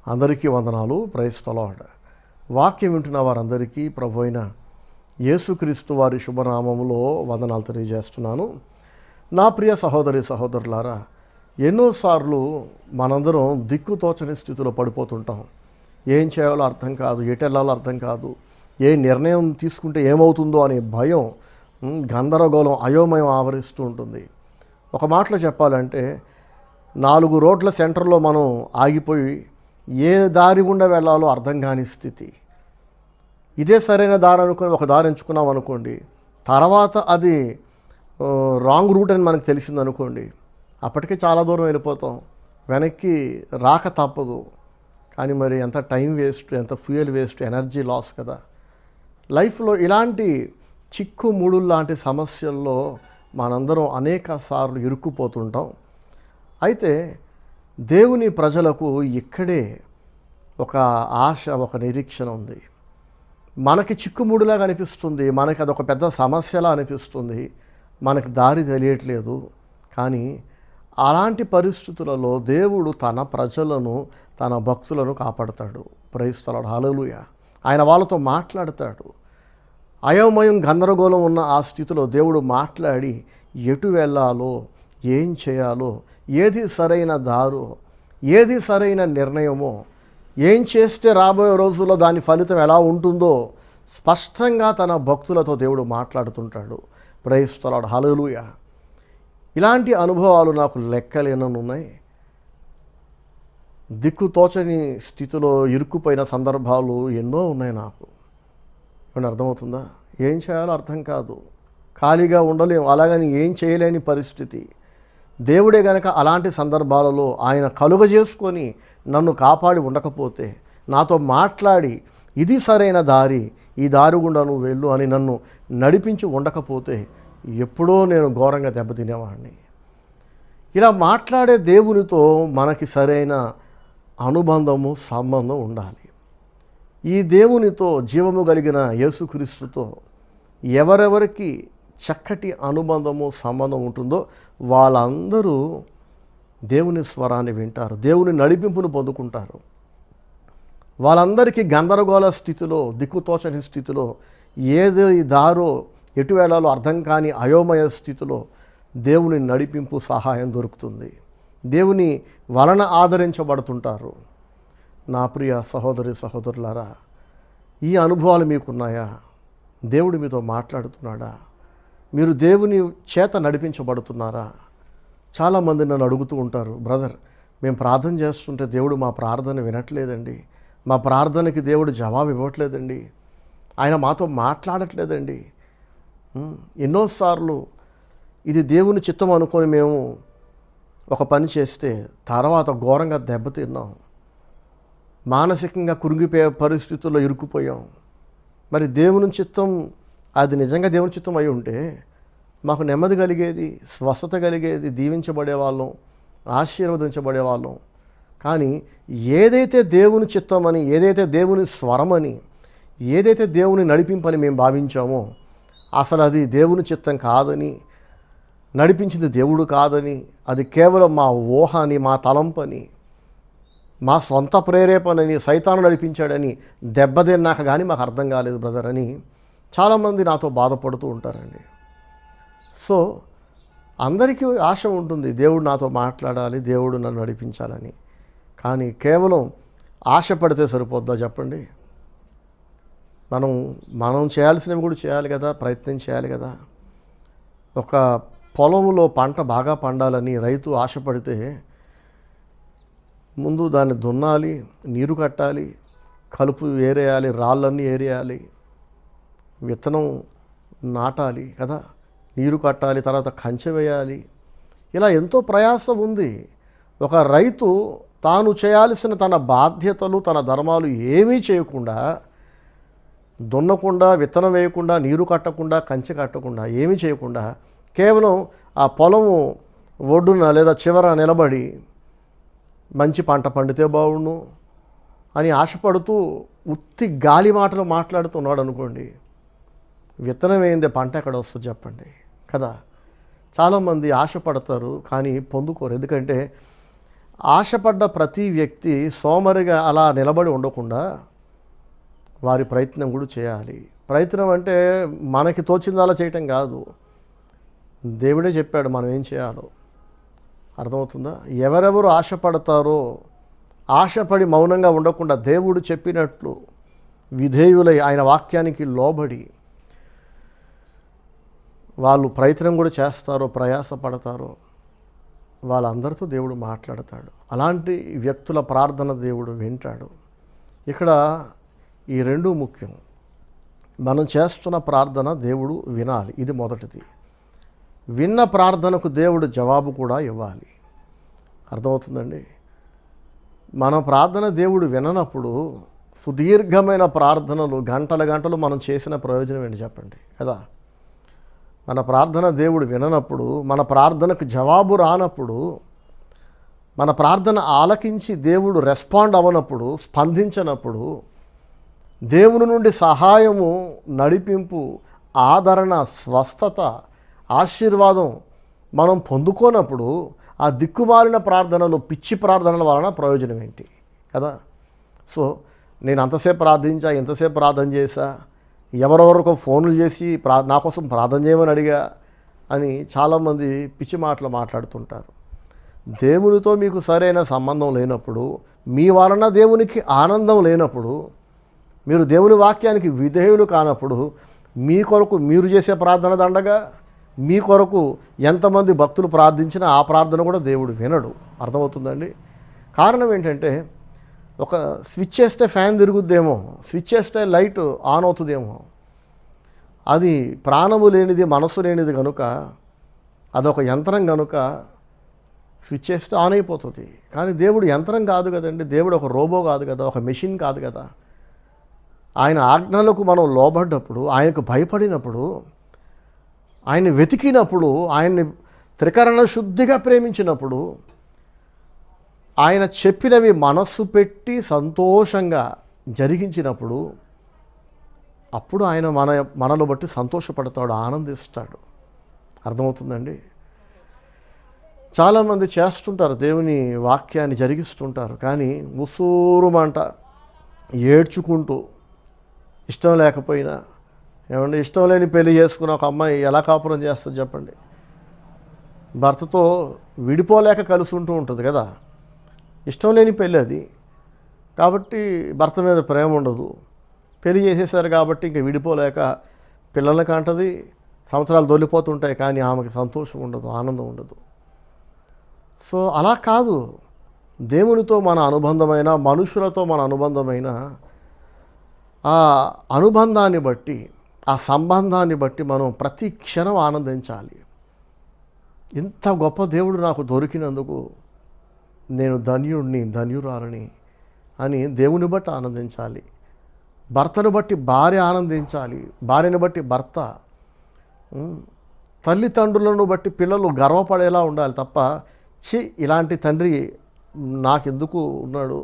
అందరికీ వందనాలు. Praise the lord. వాక్యం వింటున్న వారందరికీ ప్రభు అయిన యేసుక్రీస్తు వారి శుభనామములో వందనాలు తెలియజేస్తున్నాను. నా ప్రియ సహోదరి సహోదరులారా, ఎన్నోసార్లు మనందరం దిక్కుతోచని స్థితిలో పడిపోతుంటాం. ఏం చేయాలో అర్థం కాదు, ఎటెళ్ళాలో అర్థం కాదు, ఏ నిర్ణయం తీసుకుంటే ఏమవుతుందో అనే భయం, గందరగోళం, అయోమయం ఆవరిస్తూ ఉంటుంది. ఒక మాటలో చెప్పాలంటే 4 రోడ్ల సెంటర్లో మనం ఆగిపోయి ఏ దారి గుండా వెళ్ళాలో అర్థం కాని స్థితి. ఇదే సరైన దారి అనుకుని ఒక దారి ఎంచుకున్నాం అనుకోండి, తర్వాత అది రాంగ్ రూట్ అని మనకు తెలిసింది అనుకోండి, అప్పటికే చాలా దూరం వెళ్ళిపోతాం. వెనక్కి రాక తప్పదు. కానీ మరి ఎంత టైం వేస్ట్, ఎంత ఫ్యూయల్ వేస్ట్, ఎనర్జీ లాస్ కదా. లైఫ్లో ఇలాంటి చిక్కుముడు లాంటి సమస్యల్లో మనందరం అనేక సార్లు ఇరుక్కుపోతుంటాం. అయితే దేవుని ప్రజలకు ఇక్కడే ఒక ఆశ, ఒక నిరీక్షణ ఉంది. మనకి చిక్కుముడిలాగా అనిపిస్తుంది, మనకి అదొక పెద్ద సమస్యలా అనిపిస్తుంది, మనకి దారి తెలియట్లేదు. కానీ అలాంటి పరిస్థితులలో దేవుడు తన ప్రజలను, తన భక్తులను కాపాడతాడు. Praise the Lord. హల్లెలూయా. ఆయన వాళ్ళతో మాట్లాడతాడు. అయోమయం, గందరగోళం ఉన్న ఆ స్థితిలో దేవుడు మాట్లాడి ఎటు వెళ్ళాలో, ఏం చేయాలో, ఏది సరైన దారో, ఏది సరైన నిర్ణయమో, ఏం చేస్తే రాబోయే రోజుల్లో దాని ఫలితం ఎలా ఉంటుందో స్పష్టంగా తన భక్తులతో దేవుడు మాట్లాడుతుంటాడు. Praise the Lord. హల్లెలూయా. ఇలాంటి అనుభవాలు నాకు లెక్కలేననున్నాయి. దిక్కుతోచని స్థితిలో ఇరుక్కుపోయిన సందర్భాలు ఎన్నో ఉన్నాయి నాకు. ఏమన్నా అర్థమవుతుందా? ఏం చేయాలో అర్థం కాదు, ఖాళీగా ఉండలేము, అలాగని ఏం చేయలేని పరిస్థితి. దేవుడే గనక అలాంటి సందర్భాలలో ఆయన కలుగజేసుకొని నన్ను కాపాడి ఉండకపోతే, నాతో మాట్లాడి ఇది సరైన దారి, ఈ దారి గుండా నువ్వు వెళ్ళు అని నన్ను నడిపించి ఉండకపోతే ఎప్పుడో నేను ఘోరంగా దెబ్బతినేవాడిని. ఇలా మాట్లాడే దేవునితో మనకి సరైన అనుబంధము, సంబంధం ఉండాలి. ఈ దేవునితో, జీవము కలిగిన యేసుక్రీస్తుతో ఎవరెవరికి చక్కటి అనుబంధము, సంబంధం ఉంటుందో వాళ్ళందరూ దేవుని స్వరాన్ని వింటారు, దేవుని నడిపింపును పొందుకుంటారు. వాళ్ళందరికీ గందరగోళ స్థితిలో, దిక్కుతోచని స్థితిలో, ఏది దారో, ఎటు వెళ్ళాలో అర్థం కాని అయోమయ స్థితిలో దేవుని నడిపింపు, సహాయం దొరుకుతుంది. దేవుని వలన ఆదరించబడుతుంటారు. నా ప్రియ సహోదరి సహోదరులారా, ఈ అనుభవాలు మీకున్నాయా? దేవుడు మీతో మాట్లాడుతున్నాడా? మీరు దేవుని చేత నడిపించబడుతున్నారా? చాలామంది నన్ను అడుగుతూ ఉంటారు, బ్రదర్, మేము ప్రార్థన చేస్తుంటే దేవుడు మా ప్రార్థన వినట్లేదండి, మా ప్రార్థనకి దేవుడు జవాబు ఇవ్వట్లేదండి, ఆయన మాతో మాట్లాడట్లేదండి. ఎన్నోసార్లు ఇది దేవుని చిత్తం అనుకొని మేము ఒక పని చేస్తే తర్వాత ఘోరంగా దెబ్బతిన్నాం, మానసికంగా కురింగిపోయే పరిస్థితుల్లో ఇరుక్కుపోయాం. మరి దేవుని చిత్తం, అది నిజంగా దేవుని చిత్తం అయి ఉంటే మాకు నెమ్మది కలిగేది, స్వస్థత కలిగేది, దీవించబడేవాళ్ళం, ఆశీర్వదించబడేవాళ్ళం. కానీ ఏదైతే దేవుని చిత్తమని, ఏదైతే దేవుని స్వరమని, ఏదైతే దేవుని నడిపింపని మేము భావించామో అసలు అది దేవుని చిత్తం కాదని, నడిపించింది దేవుడు కాదని, అది కేవలం మా ఊహ అని, మా తలంపని, మా సొంత ప్రేరేపణని, సైతాను నడిపించాడని దెబ్బతిన్నాక కానీ మాకు అర్థం కాలేదు బ్రదర్ అని చాలామంది నాతో బాధపడుతూ ఉంటారండి. సో అందరికీ ఆశ ఉంటుంది, దేవుడు నాతో మాట్లాడాలి, దేవుడు నన్ను నడిపించాలని. కానీ కేవలం ఆశ పడితే సరిపోద్దా చెప్పండి? మనం చేయాల్సినవి కూడా చేయాలి కదా, ప్రయత్నం చేయాలి కదా. ఒక పొలంలో పంట బాగా పండాలని రైతు ఆశపడితే ముందు దాన్ని దున్నాలి, నీరు కట్టాలి, కలుపు ఏరేయాలి, రాళ్ళన్నీ ఏరేయాలి, విత్తనం నాటాలి కదా, నీరు కట్టాలి, తర్వాత కంచె వేయాలి. ఇలా ఎంతో ప్రయాసం ఉంది. ఒక రైతు తాను చేయాల్సిన తన బాధ్యతలు, తన ధర్మాలు ఏమీ చేయకుండా, దున్నకుండా, విత్తనం వేయకుండా, నీరు కట్టకుండా, కంచె కట్టకుండా, ఏమీ చేయకుండా కేవలం ఆ పొలము ఒడ్డున లేదా చివర నిలబడి మంచి పంట పండితే బాగుండు అని ఆశపడుతూ ఉత్తి గాలి మాటలు మాట్లాడుతున్నాడు అనుకోండి, విత్తనం వేయిందే పంట ఎక్కడ వస్తుంది చెప్పండి కదా. చాలామంది ఆశపడతారు కానీ పొందుకోరు. ఎందుకంటే ఆశపడ్డ ప్రతి వ్యక్తి సోమరిగా అలా నిలబడి ఉండకుండా వారి ప్రయత్నం కూడా చేయాలి. ప్రయత్నం అంటే మనకి తోచిందలా చేయటం కాదు, దేవుడే చెప్పాడు మనం ఏం చేయాలో. అర్థమవుతుందా? ఎవరెవరు ఆశపడతారో, ఆశపడి మౌనంగా ఉండకుండా దేవుడు చెప్పినట్లు విధేయులై ఆయన వాక్యానికి లోబడి వాళ్ళు ప్రయత్నం కూడా చేస్తారో, ప్రయాసపడతారో, వాళ్ళందరితో దేవుడు మాట్లాడతాడు. అలాంటి వ్యక్తుల ప్రార్థన దేవుడు వింటాడు. ఇక్కడ ఈ రెండు ముఖ్యం. మనం చేస్తున్న ప్రార్థన దేవుడు వినాలి, ఇది మొదటిది. విన్న ప్రార్థనకు దేవుడు జవాబు కూడా ఇవ్వాలి. అర్థమవుతుందండి? మన ప్రార్థన దేవుడు విననప్పుడు సుదీర్ఘమైన ప్రార్థనలు గంటల గంటలు మనం చేసిన ప్రయోజనం ఏంటి చెప్పండి కదా. మన ప్రార్థన దేవుడు విననప్పుడు, మన ప్రార్థనకు జవాబు రానప్పుడు, మన ప్రార్థన ఆలకించి దేవుడు రెస్పాండ్ అవ్వనప్పుడు, స్పందించినప్పుడు, దేవుని నుండి సహాయము, నడిపింపు, ఆదరణ, స్వస్థత, ఆశీర్వాదం మనం పొందుకోనప్పుడు ఆ దిక్కుమాలిన ప్రార్థనలు, పిచ్చి ప్రార్థనల వలన ప్రయోజనం ఏంటి కదా. సో నేను అంతసేపు ప్రార్థించా, ఎంతసేపు ప్రార్థన చేశా, ఎవరెవరికో ఫోన్లు చేసి నా కోసం ప్రార్థన చేయమని అడిగా అని చాలామంది పిచ్చి మాటలు మాట్లాడుతుంటారు. దేవునితో మీకు సరైన సంబంధం లేనప్పుడు, మీ వలన దేవునికి ఆనందం లేనప్పుడు, మీరు దేవుని వాక్యానికి విధేయులు కానప్పుడు, మీ కొరకు మీరు చేసే ప్రార్థన దండగా, మీ కొరకు ఎంతమంది భక్తులు ప్రార్థించినా ఆ ప్రార్థన కూడా దేవుడు వినడు. అర్థమవుతుందండి? కారణం ఏంటంటే, ఒక స్విచ్ చేస్తే ఫ్యాన్ తిరుగుద్దేమో, స్విచ్ చేస్తే లైట్ ఆన్ అవుతుందేమో, అది ప్రాణము లేనిది, మనసు లేనిది కనుక, అదొక యంత్రం కనుక స్విచ్ చేస్తే ఆన్ అయిపోతుంది. కానీ దేవుడు యంత్రం కాదు కదండి, దేవుడు ఒక రోబో కాదు కదా, ఒక మెషిన్ కాదు కదా. ఆయన ఆజ్ఞలకు మనం లోబడ్డప్పుడు, ఆయనకు భయపడినప్పుడు, ఆయన్ని వెతికినప్పుడు, ఆయన్ని త్రికరణ శుద్ధిగా ప్రేమించినప్పుడు, ఆయన చెప్పినవి మనస్సు పెట్టి సంతోషంగా జరిగించినప్పుడు, అప్పుడు ఆయన మనలో బట్టి సంతోషపడతాడు, ఆనందిస్తాడు. అర్థమవుతుందండి? చాలామంది చేస్తుంటారు, దేవుని వాక్యాన్ని జరిగిస్తుంటారు, కానీ ఉసూరుమంట ఏడ్చుకుంటూ, ఇష్టం లేకపోయినా, ఏమంటే ఇష్టం లేని పెళ్లి చేసుకున్న ఒక అమ్మాయి ఎలా కాపురం చేస్తుంది చెప్పండి? భర్తతో విడిపోలేక కలిసి ఉంటూ ఉంటుంది కదా. ఇష్టం లేని పెళ్ళి అది, కాబట్టి భర్త మీద ప్రేమ ఉండదు. పెళ్లి చేసేసారు కాబట్టి ఇంక విడిపోలేక పిల్లల్ని కంటది, సంవత్సరాలు దొల్లిపోతుంటాయి, కానీ ఆమెకి సంతోషం ఉండదు, ఆనందం ఉండదు. సో అలా కాదు, దేవునితో మన అనుబంధమైన, మనుషులతో మన అనుబంధమైన ఆ అనుబంధాన్ని బట్టి, ఆ సంబంధాన్ని బట్టి మనం ప్రతి క్షణం ఆనందించాలి. ఇంత గొప్ప దేవుడు నాకు దొరికినందుకు నేను ధన్యుడిని, ధన్యురాలని అని దేవుని బట్టి ఆనందించాలి. భర్తను బట్టి భార్య ఆనందించాలి, భార్యను బట్టి భర్త, తల్లిదండ్రులను బట్టి పిల్లలు గర్వపడేలా ఉండాలి తప్ప, ఇలాంటి తండ్రి నాకెందుకు ఉన్నాడు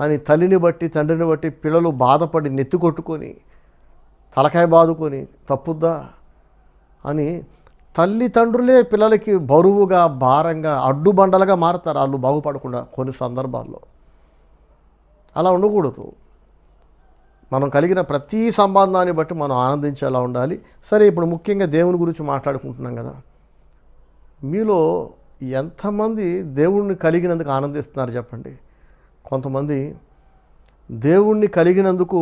అని తల్లిని బట్టి, తండ్రిని బట్టి పిల్లలు బాధపడి నెత్తికొట్టుకొని, తలకాయ బాదుకొని, తప్పుద్దా అని తల్లిదండ్రులే పిల్లలకి బరువుగా, భారంగా, అడ్డుబండలుగా మారుతారు వాళ్ళు బాగుపడకుండా కొన్ని సందర్భాల్లో. అలా ఉండకూడదు. మనం కలిగిన ప్రతి సంబంధాన్ని బట్టి మనం ఆనందించేలా ఉండాలి. సరే, ఇప్పుడు ముఖ్యంగా దేవుని గురించి మాట్లాడుకుంటున్నాం కదా. మీలో ఎంతమంది దేవుణ్ణి కలిగినందుకు ఆనందిస్తున్నారు చెప్పండి? కొంతమంది దేవుణ్ణి కలిగినందుకు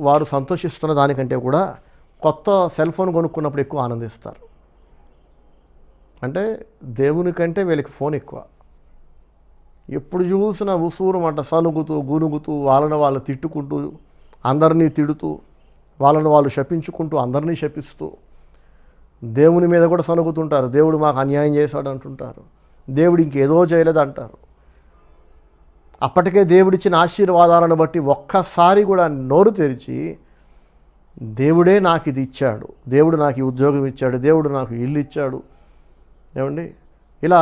వారు సంతోషిస్తున్న దానికంటే కూడా కొత్త సెల్ ఫోన్ కొనుక్కున్నప్పుడు ఎక్కువ ఆనందిస్తారు. అంటే దేవుని కంటే వీళ్ళకి ఫోన్ ఎక్కువ. ఎప్పుడు చూసినా ఉసూరుమంట సనుగుతూ, గునుగుతూ, వాళ్ళని వాళ్ళు తిట్టుకుంటూ, అందరినీ తిడుతూ, వాళ్ళని వాళ్ళు శపించుకుంటూ, అందరినీ శపిస్తూ, దేవుని మీద కూడా సనుగుతుంటారు. దేవుడు మాకు అన్యాయం చేశాడు అంటుంటారు, దేవుడు ఇంకేదో చేయలేదు అంటారు. అప్పటికే దేవుడిచ్చిన ఆశీర్వాదాలను బట్టి ఒక్కసారి కూడా నోరు తెరిచి దేవుడే నాకు ఇది ఇచ్చాడు, దేవుడు నాకు ఈ ఉద్యోగం ఇచ్చాడు, దేవుడు నాకు ఇల్లు ఇచ్చాడు, ఏమండి ఇలా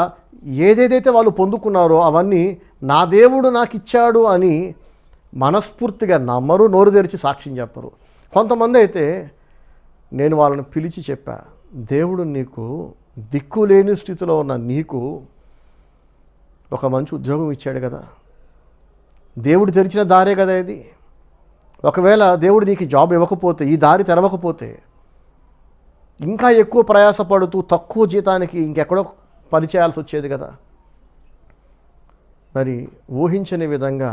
ఏదేదైతే వాళ్ళు పొందుకున్నారో అవన్నీ నా దేవుడు నాకు ఇచ్చాడు అని మనస్ఫూర్తిగా నమ్మరు, నోరు తెరిచి సాక్ష్యం చెప్పరు. కొంతమంది అయితే నేను వాళ్ళని పిలిచి చెప్పా, దేవుడు నీకు దిక్కు లేని స్థితిలో ఉన్న నీకు ఒక మంచి ఉద్యోగం ఇచ్చాడు కదా, దేవుడు తెరిచిన దారే కదా ఇది. ఒకవేళ దేవుడు నీకు జాబ్ ఇవ్వకపోతే, ఈ దారి తెరవకపోతే, ఇంకా ఎక్కువ ప్రయాసపడుతూ తక్కువ జీతానికి ఇంకెక్కడో పని చేయాల్సి వచ్చేది కదా. మరి ఊహించని విధంగా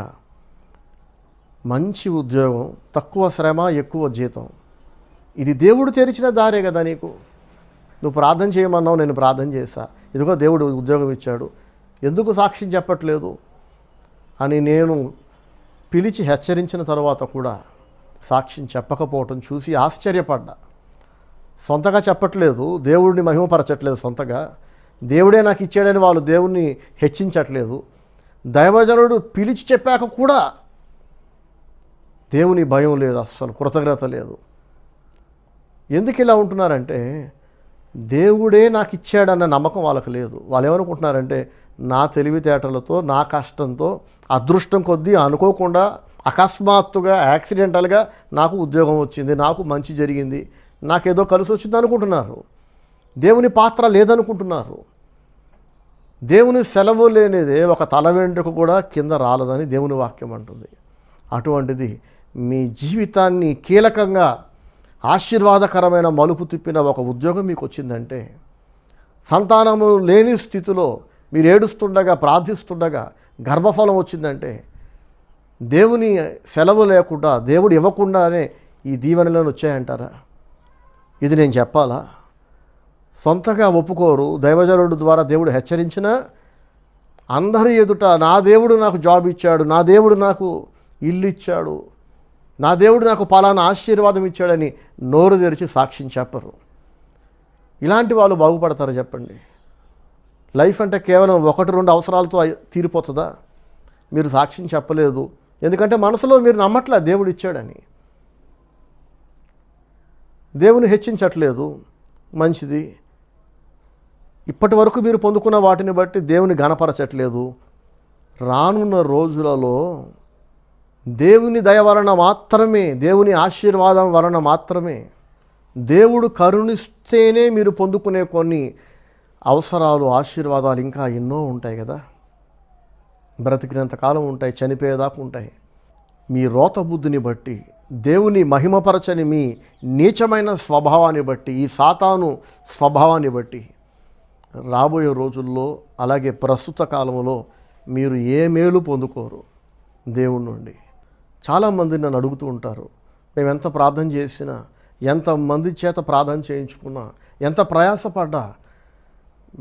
మంచి ఉద్యోగం, తక్కువ శ్రమ, ఎక్కువ జీతం, ఇది దేవుడు తెరిచిన దారే కదా నీకు. నువ్వు ప్రార్థన చేయమన్నావు, నేను ప్రార్థన చేశా, ఇదిగో దేవుడు ఉద్యోగం ఇచ్చాడు, ఎందుకు సాక్ష్యం చెప్పట్లేదు అని నేను పిలిచి హెచ్చరించిన తర్వాత కూడా సాక్ష్యం చెప్పకపోవటం చూసి ఆశ్చర్యపడ్డా. సొంతగా చెప్పట్లేదు, దేవుడిని మహిమపరచట్లేదు, సొంతగా దేవుడే నాకు ఇచ్చాడని వాళ్ళు దేవుణ్ణి హెచ్చించట్లేదు. దైవజనుడు పిలిచి చెప్పాక కూడా దేవుని భయం లేదు, అస్సలు కృతజ్ఞత లేదు. ఎందుకు ఇలా ఉంటున్నారంటే, దేవుడే నాకు ఇచ్చాడన్న నమ్మకం వాళ్ళకు లేదు. వాళ్ళు ఏమనుకుంటున్నారంటే, నా తెలివితేటలతో, నా కష్టంతో, అదృష్టం కొద్దీ, అనుకోకుండా, అకస్మాత్తుగా, యాక్సిడెంటల్గా నాకు ఉద్యోగం వచ్చింది, నాకు మంచి జరిగింది, నాకేదో కలిసి వచ్చింది అనుకుంటున్నారు. దేవుని పాత్ర లేదనుకుంటున్నారు. దేవుని సెలవు లేనిదే ఒక తల వెంట్రుక కూడా కింద రాలదని దేవుని వాక్యం అంటుంది. అటువంటిది మీ జీవితాన్ని కీలకంగా ఆశీర్వాదకరమైన మలుపు తిప్పిన ఒక ఉద్యోగం మీకు వచ్చిందంటే, సంతానము లేని స్థితిలో మీరు ఏడుస్తుండగా, ప్రార్థిస్తుండగా గర్భఫలం వచ్చిందంటే, దేవుని సెలవు లేకుండా, దేవుడు ఇవ్వకుండానే ఈ దీవెనలను వచ్చాయంటారా? ఇది నేను చెప్పాలా? సొంతగా ఒప్పుకోరు. దైవజనుడు ద్వారా దేవుడు హెచ్చరించినా అందరి ఎదుట నా దేవుడు నాకు జాబ్ ఇచ్చాడు, నా దేవుడు నాకు ఇల్లు ఇచ్చాడు, నా దేవుడు నాకు పలానా ఆశీర్వాదం ఇచ్చాడని నోరు తెరిచి సాక్ష్యం చెప్పరు. ఇలాంటి వాళ్ళు బాగుపడతారు చెప్పండి? లైఫ్ అంటే కేవలం 1-2 అవసరాలతో తీరిపోతుందా? మీరు సాక్ష్యం చెప్పలేదు ఎందుకంటే మనసులో మీరు నమ్మట్లే దేవుడు ఇచ్చాడని, దేవుని హెచ్చించట్లేదు. మంచిది. ఇప్పటి వరకు మీరు పొందుకున్న వాటిని బట్టి దేవుని ఘనపరచట్లేదు. రానున్న రోజులలో దేవుని దయ వలన మాత్రమే, దేవుని ఆశీర్వాదం వలన మాత్రమే, దేవుడు కరుణిస్తేనే మీరు పొందుకునే కొన్ని అవసరాలు, ఆశీర్వాదాలు ఇంకా ఎన్నో ఉంటాయి కదా. బ్రతికినంతకాలం ఉంటాయి, చనిపోయేదాకా ఉంటాయి. మీ రోత బుద్ధిని బట్టి, దేవుని మహిమపరచని మీ నీచమైన స్వభావాన్ని బట్టి, ఈ సాతాను స్వభావాన్ని బట్టి రాబోయే రోజుల్లో, అలాగే ప్రస్తుత కాలంలో మీరు ఏ మేలు పొందుకోరు దేవుని నుండి. చాలామంది నన్ను అడుగుతూ ఉంటారు, మేము ఎంత ప్రార్థన చేసినా, ఎంతమంది చేత ప్రార్థన చేయించుకున్నా, ఎంత ప్రయాసపడ్డా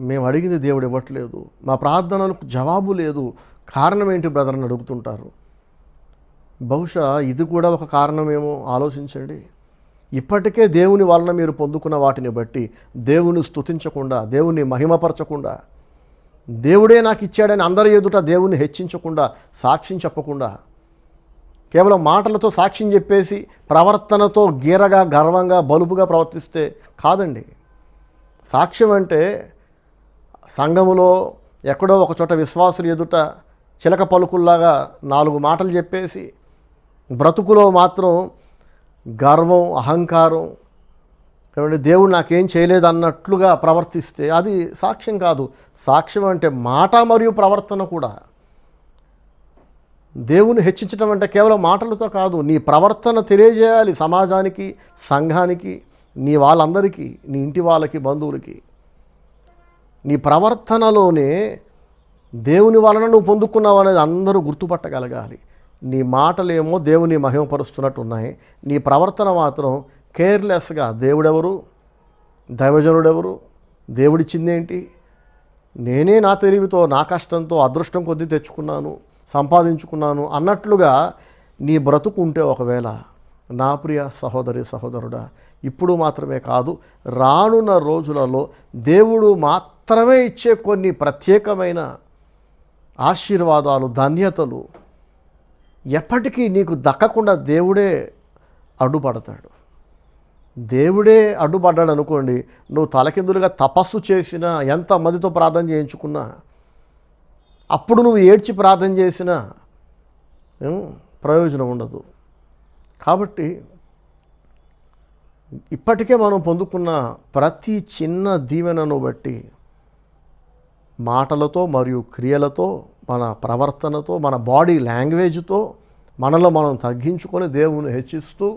మేము అడిగింది దేవుడు ఇవ్వట్లేదు, మా ప్రార్థనలకు జవాబు లేదు, కారణం ఏంటి బ్రదర్ అని అడుగుతుంటారు. బహుశా ఇది కూడా ఒక కారణమేమో ఆలోచించండి. ఇప్పటికే దేవుని వలన మీరు పొందుకున్న వాటిని బట్టి దేవుని స్తుతించకుండా, దేవుని మహిమపరచకుండా, దేవుడే నాకు ఇచ్చాడని అందరి ఎదుట దేవుని హెచ్చించకుండా, సాక్ష్యం చెప్పకుండా, కేవలం మాటలతో సాక్ష్యం చెప్పేసి ప్రవర్తనతో గీరగా, గర్వంగా, బలుపుగా ప్రవర్తిస్తే కాదండి. సాక్ష్యం అంటే సంఘములో ఎక్కడో ఒక చోట విశ్వాసులు ఎదుట చిలక పలుకుల్లాగా 4 మాటలు చెప్పేసి, బ్రతుకులో మాత్రం గర్వం, అహంకారం, ఏమంటే దేవుడు నాకేం చేయలేదు అన్నట్లుగా ప్రవర్తిస్తే అది సాక్ష్యం కాదు. సాక్ష్యం అంటే మాట మరియు ప్రవర్తన కూడా. దేవుని హెచ్చించడం అంటే కేవలం మాటలతో కాదు, నీ ప్రవర్తన తెలియజేయాలి సమాజానికి, సంఘానికి, నీ వాళ్ళందరికీ, నీ ఇంటి వాళ్ళకి, బంధువులకి. నీ ప్రవర్తనలోనే దేవుని వలన నువ్వు పొందుకున్నావు అనేది అందరూ గుర్తుపట్టగలగాలి. నీ మాటలేమో దేవుని మహిమపరుస్తున్నట్టు ఉన్నాయి, నీ ప్రవర్తన మాత్రం కేర్లెస్గా దేవుడెవరు, దైవజనుడెవరు, దేవుడిచ్చిందేంటి, నేనే నా తెలివితో, నా కష్టంతో, అదృష్టం కొద్దీ తెచ్చుకున్నాను, సంపాదించుకున్నాను అన్నట్లుగా నీ బ్రతుకుంటే, ఒకవేళ నా ప్రియ సహోదరి సహోదరుడా, ఇప్పుడు మాత్రమే కాదు, రానున్న రోజులలో దేవుడు మాత్రమే ఇచ్చే కొన్ని ప్రత్యేకమైన ఆశీర్వాదాలు, ధన్యతలు ఎప్పటికీ నీకు దక్కకుండా దేవుడే అడ్డుపడతాడు. దేవుడే అడ్డుపడ్డాడు అనుకోండి, నువ్వు తలకిందులుగా తపస్సు చేసినా, ఎంతమందితో ప్రార్థన చేయించుకున్నా, అప్పుడు నువ్వు ఏడ్చి ప్రార్థన చేసినా ప్రయోజనం ఉండదు. కాబట్టి ఇప్పటికే మనం పొందుకున్న ప్రతి చిన్న దీవెనను బట్టి మాటలతో మరియు క్రియలతో, మన ప్రవర్తనతో, మన బాడీ లాంగ్వేజ్తో మనలో మనం తగ్గించుకొని దేవుని హెచ్చిస్తూ,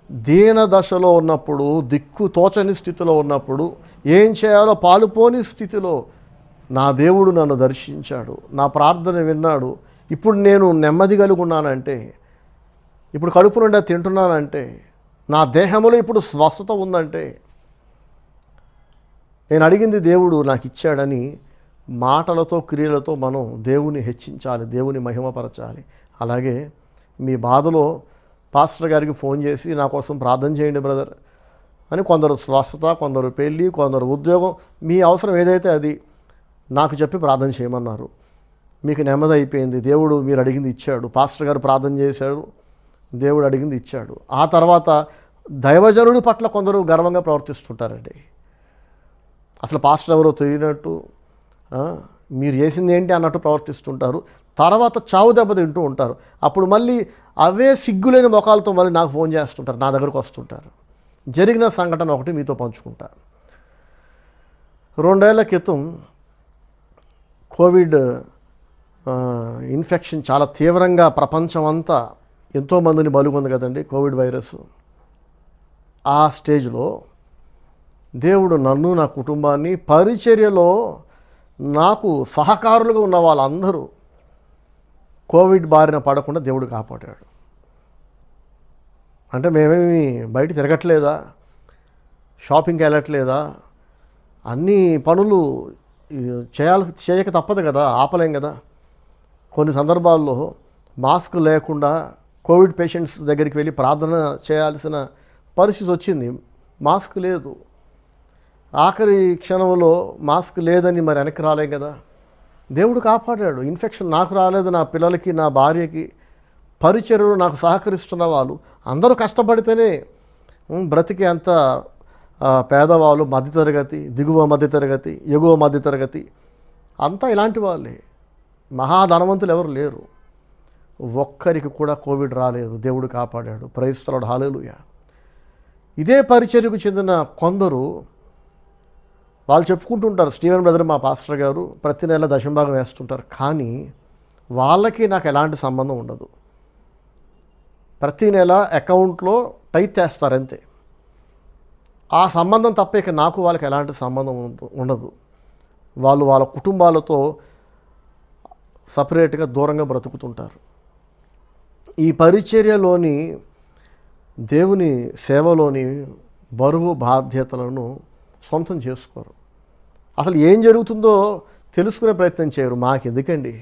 దీన దశలో ఉన్నప్పుడు, దిక్కు తోచని స్థితిలో ఉన్నప్పుడు, ఏం చేయాలో పాలుపోని స్థితిలో నా దేవుడు నన్ను దర్శించాడు, నా ప్రార్థన విన్నాడు, ఇప్పుడు నేను నెమ్మది కలిగి ఉన్నానంటే, ఇప్పుడు కడుపు నిండా తింటున్నానంటే, నా దేహంలో ఇప్పుడు స్వస్థత ఉందంటే, నేను అడిగింది దేవుడు నాకు ఇచ్చాడని మాటలతో క్రియలతో మనం దేవుని హెచ్చించాలి, దేవుని మహిమపరచాలి. అలాగే మీ బాధలో పాస్టర్ గారికి ఫోన్ చేసి నా కోసం ప్రార్థన చేయండి బ్రదర్ అని, కొందరు స్వస్థత, కొందరు పెళ్ళి, కొందరు ఉద్యోగం, మీ అవసరం ఏదైతే అది నాకు చెప్పి ప్రార్థన చేయమన్నారు. మీకు నెమ్మది అయిపోయింది, దేవుడు మీరు అడిగింది ఇచ్చాడు. పాస్టర్ గారు ప్రార్థన చేశాడు, దేవుడు అడిగింది ఇచ్చాడు. ఆ తర్వాత దైవజనుడి పట్ల కొందరు గర్వంగా ప్రవర్తిస్తుంటారండి. అసలు పాస్టర్ ఎవరో తెలియనట్టు, మీరు చేసింది ఏంటి అన్నట్టు ప్రవర్తిస్తుంటారు. తర్వాత చావు దెబ్బ తింటూ ఉంటారు. అప్పుడు మళ్ళీ అవే సిగ్గులేని ముఖాలతో మళ్ళీ నాకు ఫోన్ చేస్తుంటారు, నా దగ్గరకు వస్తుంటారు. జరిగిన సంఘటన ఒకటి మీతో పంచుకుంటా. 2 ఏళ్ల క్రితం కోవిడ్ ఇన్ఫెక్షన్ చాలా తీవ్రంగా ప్రపంచం అంతా ఎంతోమందిని బలుగొంది కదండి కోవిడ్ వైరస్. ఆ స్టేజ్లో దేవుడు నన్ను, నా కుటుంబాన్ని, పరిచర్యలో నాకు సహకారులుగా ఉన్న వాళ్ళందరూ కోవిడ్ బారిన పడకుండా దేవుడు కాపాడాడు. అంటే మేమేమి బయట తిరగట్లేదా, షాపింగ్కి వెళ్ళట్లేదా, అన్ని పనులు చేయక తప్పదు కదా, ఆపలేం కదా. కొన్ని సందర్భాల్లో మాస్క్ లేకుండా కోవిడ్ పేషెంట్స్ దగ్గరికి వెళ్ళి ప్రార్థన చేయాల్సిన పరిస్థితి వచ్చింది. మాస్క్ లేదు, ఆఖరి క్షణంలో మాస్క్ లేదని మరి వెనక్కి రాలేం కదా. దేవుడు కాపాడాడు. ఇన్ఫెక్షన్ నాకు రాలేదు, నా పిల్లలకి, నా భార్యకి, పరిచర్యలు నాకు సహకరిస్తున్న వాళ్ళు అందరూ కష్టపడితేనే బ్రతికి అంత పేదవాళ్ళు, మధ్యతరగతి, దిగువ మధ్యతరగతి, ఎగువ మధ్యతరగతి అంతా ఇలాంటి వాళ్ళే. మహాధనవంతులు ఎవరు లేరు. ఒక్కరికి కూడా కోవిడ్ రాలేదు, దేవుడు కాపాడాడు. ప్రైజ్ ది లార్డ్, హల్లెలూయా. ఇదే పరిచర్యకు చెందిన కొందరు వాళ్ళు చెప్పుకుంటుంటారు, స్టీవెన్ బ్రదర్ మా పాస్టర్ గారు ప్రతి నెల దశంభాగం వేస్తుంటారు, కానీ వాళ్ళకి నాకు ఎలాంటి సంబంధం ఉండదు. ప్రతి నెల అకౌంట్లో టైత్ వేస్తారు అంతే. ఆ సంబంధం తప్ప ఇక నాకు వాళ్ళకి ఎలాంటి సంబంధం ఉండదు. వాళ్ళు వాళ్ళ కుటుంబాలతో సపరేట్గా దూరంగా బ్రతుకుతుంటారు. ఈ పరిచర్యలోని, దేవుని సేవలోని బరువు బాధ్యతలను సొంతం చేసుకోరు. అసలు ఏం జరుగుతుందో తెలుసుకునే ప్రయత్నం చేయరు. మాకు ఎందుకండి,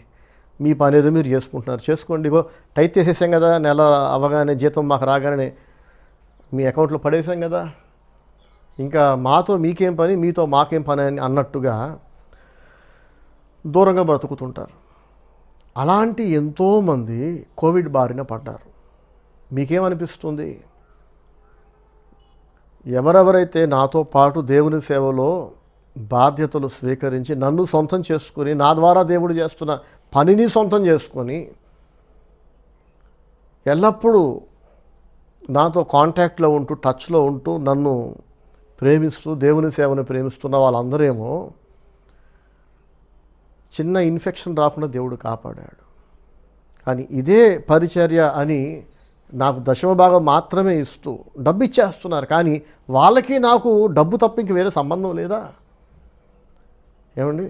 మీ పని ఏదో మీరు చేసుకుంటున్నారు, చేసుకోండి, ఇగో టైట్ చేసేసాం కదా, నెల అవ్వగానే జీతం మాకు రాగానే మీ అకౌంట్లో పడేసాం కదా, ఇంకా మాతో మీకేం పని, మీతో మాకేం పని అని అన్నట్టుగా దూరంగా బ్రతుకుతుంటారు. అలాంటి ఎంతోమంది కోవిడ్ బారిన పడ్డారు. మీకేమనిపిస్తుంది? ఎవరెవరైతే నాతో పాటు దేవుని సేవలో బాధ్యతలు స్వీకరించి నన్ను సొంతం చేసుకుని, నా ద్వారా దేవుడు చేస్తున్న పనిని సొంతం చేసుకొని, ఎల్లప్పుడూ నాతో కాంటాక్ట్లో ఉంటూ, టచ్లో ఉంటూ, నన్ను ప్రేమిస్తూ, దేవుని సేవను ప్రేమిస్తున్న వాళ్ళందరేమో చిన్న ఇన్ఫెక్షన్ రాకుండా దేవుడు కాపాడాడు. కానీ ఇదే పరిచర్య అని నాకు దశమ భాగం మాత్రమే ఇస్తూ డబ్బు ఇచ్చేస్తున్నారు, కానీ వాళ్ళకి నాకు డబ్బు తప్ప ఇంక వేరే సంబంధం లేదా? ఏమండి,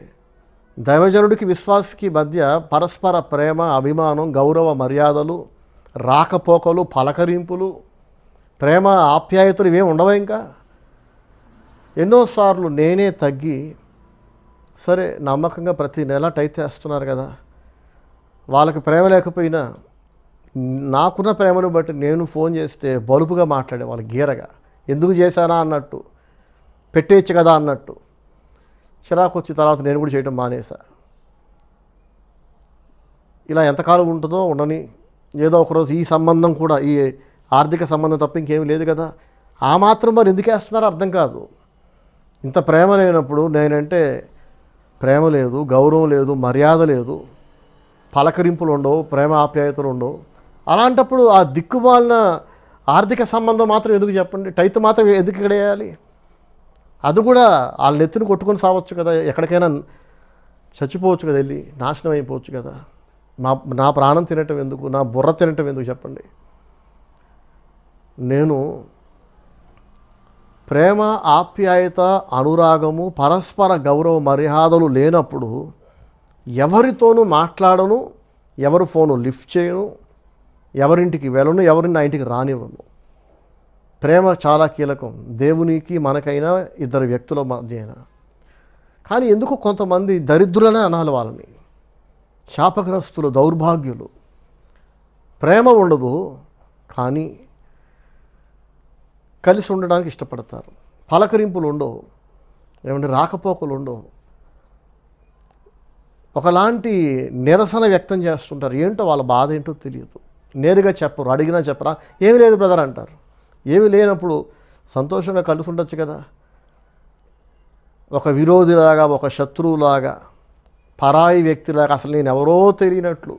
దైవజనుడికి విశ్వాసికి మధ్య పరస్పర ప్రేమ, అభిమానం, గౌరవ మర్యాదలు, రాకపోకలు, పలకరింపులు, ప్రేమ, ఆప్యాయతలు ఇవేం ఉండవా? ఇంకా ఎన్నోసార్లు నేనే తగ్గి, సరే నమ్మకంగా ప్రతి నెల టైట్ చేస్తున్నారు కదా, వాళ్ళకి ప్రేమ లేకపోయినా నాకున్న ప్రేమను బట్టి నేను ఫోన్ చేస్తే బలుపుగా మాట్లాడే వాళ్ళు, గీరగా, ఎందుకు చేశానా అన్నట్టు, పెట్టేయచ్చు కదా అన్నట్టు. చిరాకు వచ్చిన తర్వాత నేను కూడా చేయడం మానేసా. ఇలా ఎంతకాలం ఉంటుందో ఉండని, ఏదో ఒకరోజు ఈ సంబంధం కూడా, ఈ ఆర్థిక సంబంధం తప్ప ఇంకేమీ లేదు కదా, ఆ మాత్రం మరి ఎందుకు వేస్తున్నారో అర్థం కాదు. ఇంత ప్రేమ లేనప్పుడు, నేనంటే ప్రేమ లేదు, గౌరవం లేదు, మర్యాద లేదు, పలకరింపులు ఉండవు, ప్రేమ ఆప్యాయతలు ఉండవు. అలాంటప్పుడు ఆ దిక్కుమాలిన ఆర్థిక సంబంధం మాత్రం ఎందుకు చెప్పండి? టైత్ మాత్రం ఎందుకు ఇక్కడ వేయాలి? అది కూడా వాళ్ళ నెత్తిని కొట్టుకొని సావచ్చు కదా. ఎక్కడికైనా చచ్చిపోవచ్చు కదా, వెళ్ళి నాశనం అయిపోవచ్చు కదా. నా ప్రాణం తినటం ఎందుకు, నా బుర్ర తినటం ఎందుకు చెప్పండి. నేను ప్రేమ, ఆప్యాయత, అనురాగము, పరస్పర గౌరవ మర్యాదలు లేనప్పుడు ఎవరితోనూ మాట్లాడను, ఎవరి ఫోను లిఫ్ట్ చేయను, ఎవరింటికి వెళ్ళను, ఎవరిని నా ఇంటికి రానివ్వను. ప్రేమ చాలా కీలకం, దేవునికి మనకైనా, ఇద్దరు వ్యక్తుల మధ్య అయినా. కానీ ఎందుకు కొంతమంది దరిద్రులనే అనాలి వాళ్ళని, శాపగ్రస్తులు, దౌర్భాగ్యులు. ప్రేమ ఉండదు కానీ కలిసి ఉండడానికి ఇష్టపడతారు. పలకరింపులు ఉండవు, రాకపోకలు ఉండవు. ఒకలాంటి నిరసన వ్యక్తం చేస్తుంటారు. ఏంటో వాళ్ళ బాధ ఏంటో తెలియదు. నేరుగా చెప్పరు, అడిగినా చెప్పరా, ఏమీ లేదు బ్రదర్ అంటారు. ఏమీ లేనప్పుడు సంతోషంగా కలిసి ఉండొచ్చు కదా. ఒక విరోధిలాగా, ఒక శత్రువులాగా, పరాయి వ్యక్తిలాగా, అసలు నేను ఎవరో తెలియనట్లు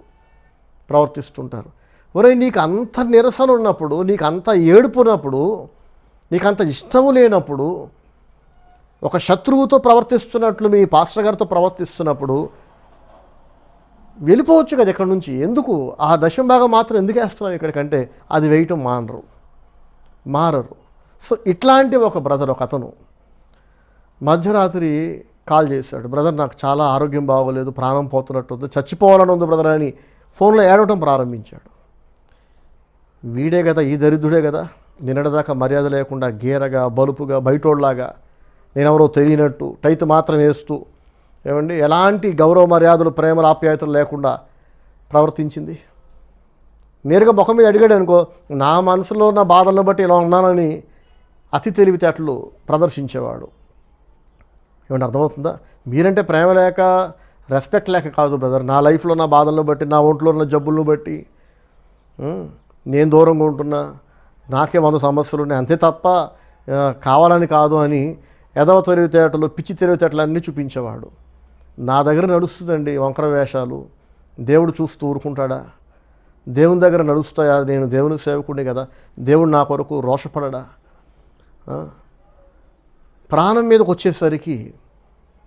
ప్రవర్తిస్తుంటారు. ఒరేయ్, నీకు అంత నిరసన ఉన్నప్పుడు, నీకు అంత ఏడుపున్నప్పుడు, నీకు అంత ఇష్టము లేనప్పుడు, ఒక శత్రువుతో ప్రవర్తిస్తున్నట్లు మీ పాస్టర్ గారితో ప్రవర్తిస్తున్నప్పుడు వెళ్ళిపోవచ్చు కదా ఇక్కడి నుంచి. ఎందుకు ఆ దశం భాగం మాత్రం ఎందుకు వేస్తున్నావు ఇక్కడికంటే అది వేయటం మారరు. సో ఇట్లాంటి ఒక బ్రదర్, ఒక అతను మధ్యరాత్రి కాల్ చేశాడు. బ్రదర్, నాకు చాలా ఆరోగ్యం బాగోలేదు, ప్రాణం పోతున్నట్టు ఉంది, చచ్చిపోవాలని ఉంది బ్రదర్ అని ఫోన్లో ఏడవటం ప్రారంభించాడు. వీడే కదా, ఈ దరిద్రుడే కదా, నిన్నటిదాకా మర్యాద లేకుండా గేరగా, బలుపుగా, బయటోళ్ళలాగా, నేనెవరో తెలియనట్టు టైతు మాత్రం వేస్తూ, ఎలాంటి గౌరవ మర్యాదలు, ప్రేమలు, ఆప్యాయతలు లేకుండా ప్రవర్తించింది. నేరుగా ముఖం మీద అడిగాడు అనుకో, నా మనసులో నా బాధలను బట్టి ఇలా ఉన్నానని అతి తెలివితేటలు ప్రదర్శించేవాడు. అర్థమవుతుందా? మీరంటే ప్రేమ లేక, రెస్పెక్ట్ లేక కాదు బ్రదర్. నా లైఫ్లో నా బాధలను బట్టి, నా ఒంట్లో ఉన్న జబ్బులను బట్టి నేను దూరంగా ఉంటున్నా, నాకే 100 సమస్యలు ఉన్నాయి, అంతే తప్ప కావాలని కాదు అని ఎదవ తెలివితేటలు, పిచ్చి తెలివితేటలు అన్నీ చూపించేవాడు. నా దగ్గర నడుస్తుందండి వంకర వేషాలు. దేవుడు చూస్తూ ఊరుకుంటాడా? దేవుని దగ్గర నడుస్తాయా? నేను దేవుని సేవకుడిని కదా, దేవుడు నా కొరకు రోషపడడా? ప్రాణం మీదకి వచ్చేసరికి,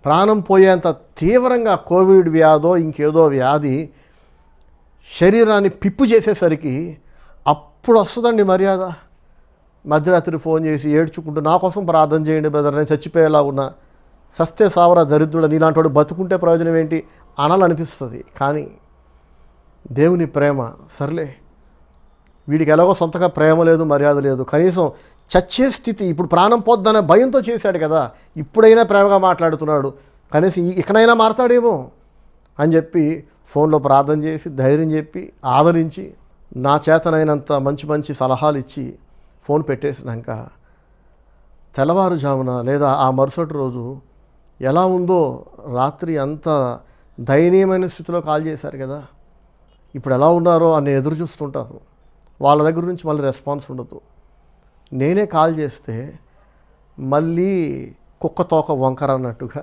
ప్రాణం పోయేంత తీవ్రంగా కోవిడ్ వ్యాధో ఇంకేదో వ్యాధి శరీరాన్ని పిప్పు చేసేసరికి అప్పుడు వస్తుందండి మర్యాద. మధ్యరాత్రి ఫోన్ చేసి ఏడ్చుకుంటూ, నా కోసం ప్రార్థన చేయండి బ్రదర్, నేను చచ్చిపోయేలా ఉన్నా, సస్తే సావరా దరిద్రుడు, నీలాంటి వాడు బతుకుంటే ప్రయోజనం ఏంటి అనాలనిపిస్తుంది. కానీ దేవుని ప్రేమ, సర్లే వీడికి ఎలాగో సొంతగా ప్రేమ లేదు, మర్యాద లేదు, కనీసం చచ్చే స్థితి, ఇప్పుడు ప్రాణం పోద్దనే భయంతో చేశాడు కదా, ఇప్పుడైనా ప్రేమగా మాట్లాడుతున్నాడు, కనీసం ఇకనైనా మారతాడేమో అని చెప్పి ఫోన్లో ప్రార్థన చేసి, ధైర్యం చెప్పి, ఆదరించి, నా చేతనైనంత మంచి సలహాలు ఇచ్చి ఫోన్ పెట్టేసినాక తెల్లవారుజామున లేదా ఆ మరుసటి రోజు ఎలా ఉందో, రాత్రి అంత దయనీయమైన స్థితిలో కాల్ చేశారు కదా, ఇప్పుడు ఎలా ఉన్నారో అని నేను ఎదురు చూస్తుంటాను. వాళ్ళ దగ్గర నుంచి మళ్ళీ రెస్పాన్స్ ఉండదు. నేనే కాల్ చేస్తే మళ్ళీ కుక్క తోక వంకర అన్నట్టుగా,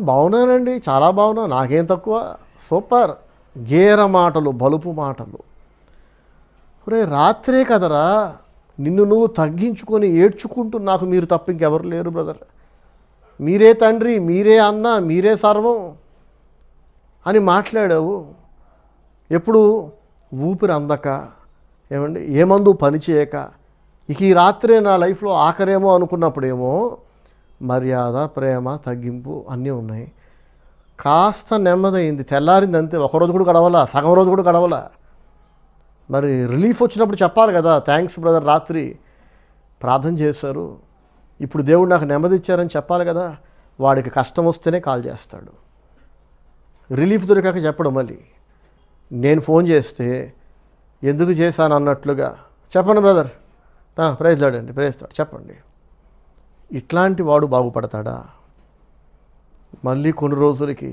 బాగున్నానండి, చాలా బాగున్నా, నాకేం తక్కువ, సూపర్, గేర మాటలు, బలుపు మాటలు. ఒరే, రాత్రే కదరా, నిన్ను నువ్వు తగ్గించుకొని ఏడ్చుకుంటూ, నాకు మీరు తప్ప ఇంకెవరు లేరు బ్రదర్, మీరే తండ్రి, మీరే అన్న, మీరే సర్వం అని మాట్లాడావు. ఎప్పుడు ఊపిరి అందక, ఏ మందు పని చేయక, ఇక ఈ రాత్రే నా లైఫ్లో ఆఖరేమో అనుకున్నప్పుడేమో మర్యాద, ప్రేమ, తగ్గింపు అన్నీ ఉన్నాయి. కాస్త నెమ్మదైంది, తెల్లారింది అంతే. ఒకరోజు కూడా గడవలా, సగం రోజు కూడా గడవలా. మరి రిలీఫ్ వచ్చినప్పుడు చెప్పాలి కదా, థ్యాంక్స్ బ్రదర్, రాత్రి ప్రార్థన చేశారు, ఇప్పుడు దేవుడు నాకు నెమ్మది ఇచ్చారని చెప్పాలి కదా. వాడికి కష్టం వస్తేనే కాల్ చేస్తాడు, రిలీఫ్ దొరికాక చెప్పడం. మళ్ళీ నేను ఫోన్ చేస్తే ఎందుకు చేశాను అన్నట్లుగా, చెప్పండి బ్రదర్, ప్రైజ్ లాడండి, ప్రైజ్ లాడ్, చెప్పండి. ఇట్లాంటి వాడు బాగుపడతాడా? మళ్ళీ కొన్ని రోజులకి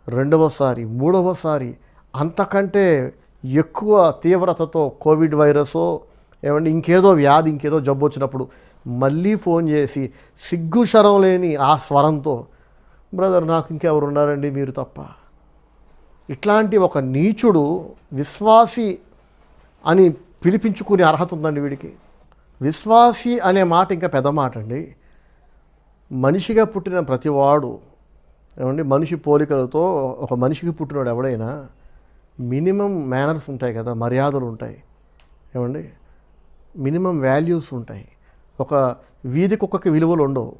రెండవసారి, మూడవసారి, అంతకంటే ఎక్కువ తీవ్రతతో కోవిడ్ వైరసో ఇంకేదో వ్యాధి, ఇంకేదో జబ్బు వచ్చినప్పుడు మళ్ళీ ఫోన్ చేసి సిగ్గు శరం లేని ఆ స్వరంతో, బ్రదర్ నాకు ఇంకెవరు ఉన్నారండి మీరు తప్ప. ఇట్లాంటి ఒక నీచుడు విశ్వాసి అని పిలిపించుకునే అర్హత ఉందండి వీడికి. విశ్వాసి అనే మాట ఇంకా పెద్ద మాట అండి. మనిషిగా పుట్టిన ప్రతివాడు ఏమండి, మనిషి పోలికలతో ఒక మనిషికి పుట్టినవాడు ఎవడైనా మినిమం మేనర్స్ ఉంటాయి కదా, మర్యాదలు ఉంటాయి ఏమండి, మినిమం వాల్యూస్ ఉంటాయి. ఒక వీధి కుక్కకి విలువలు ఉండవు,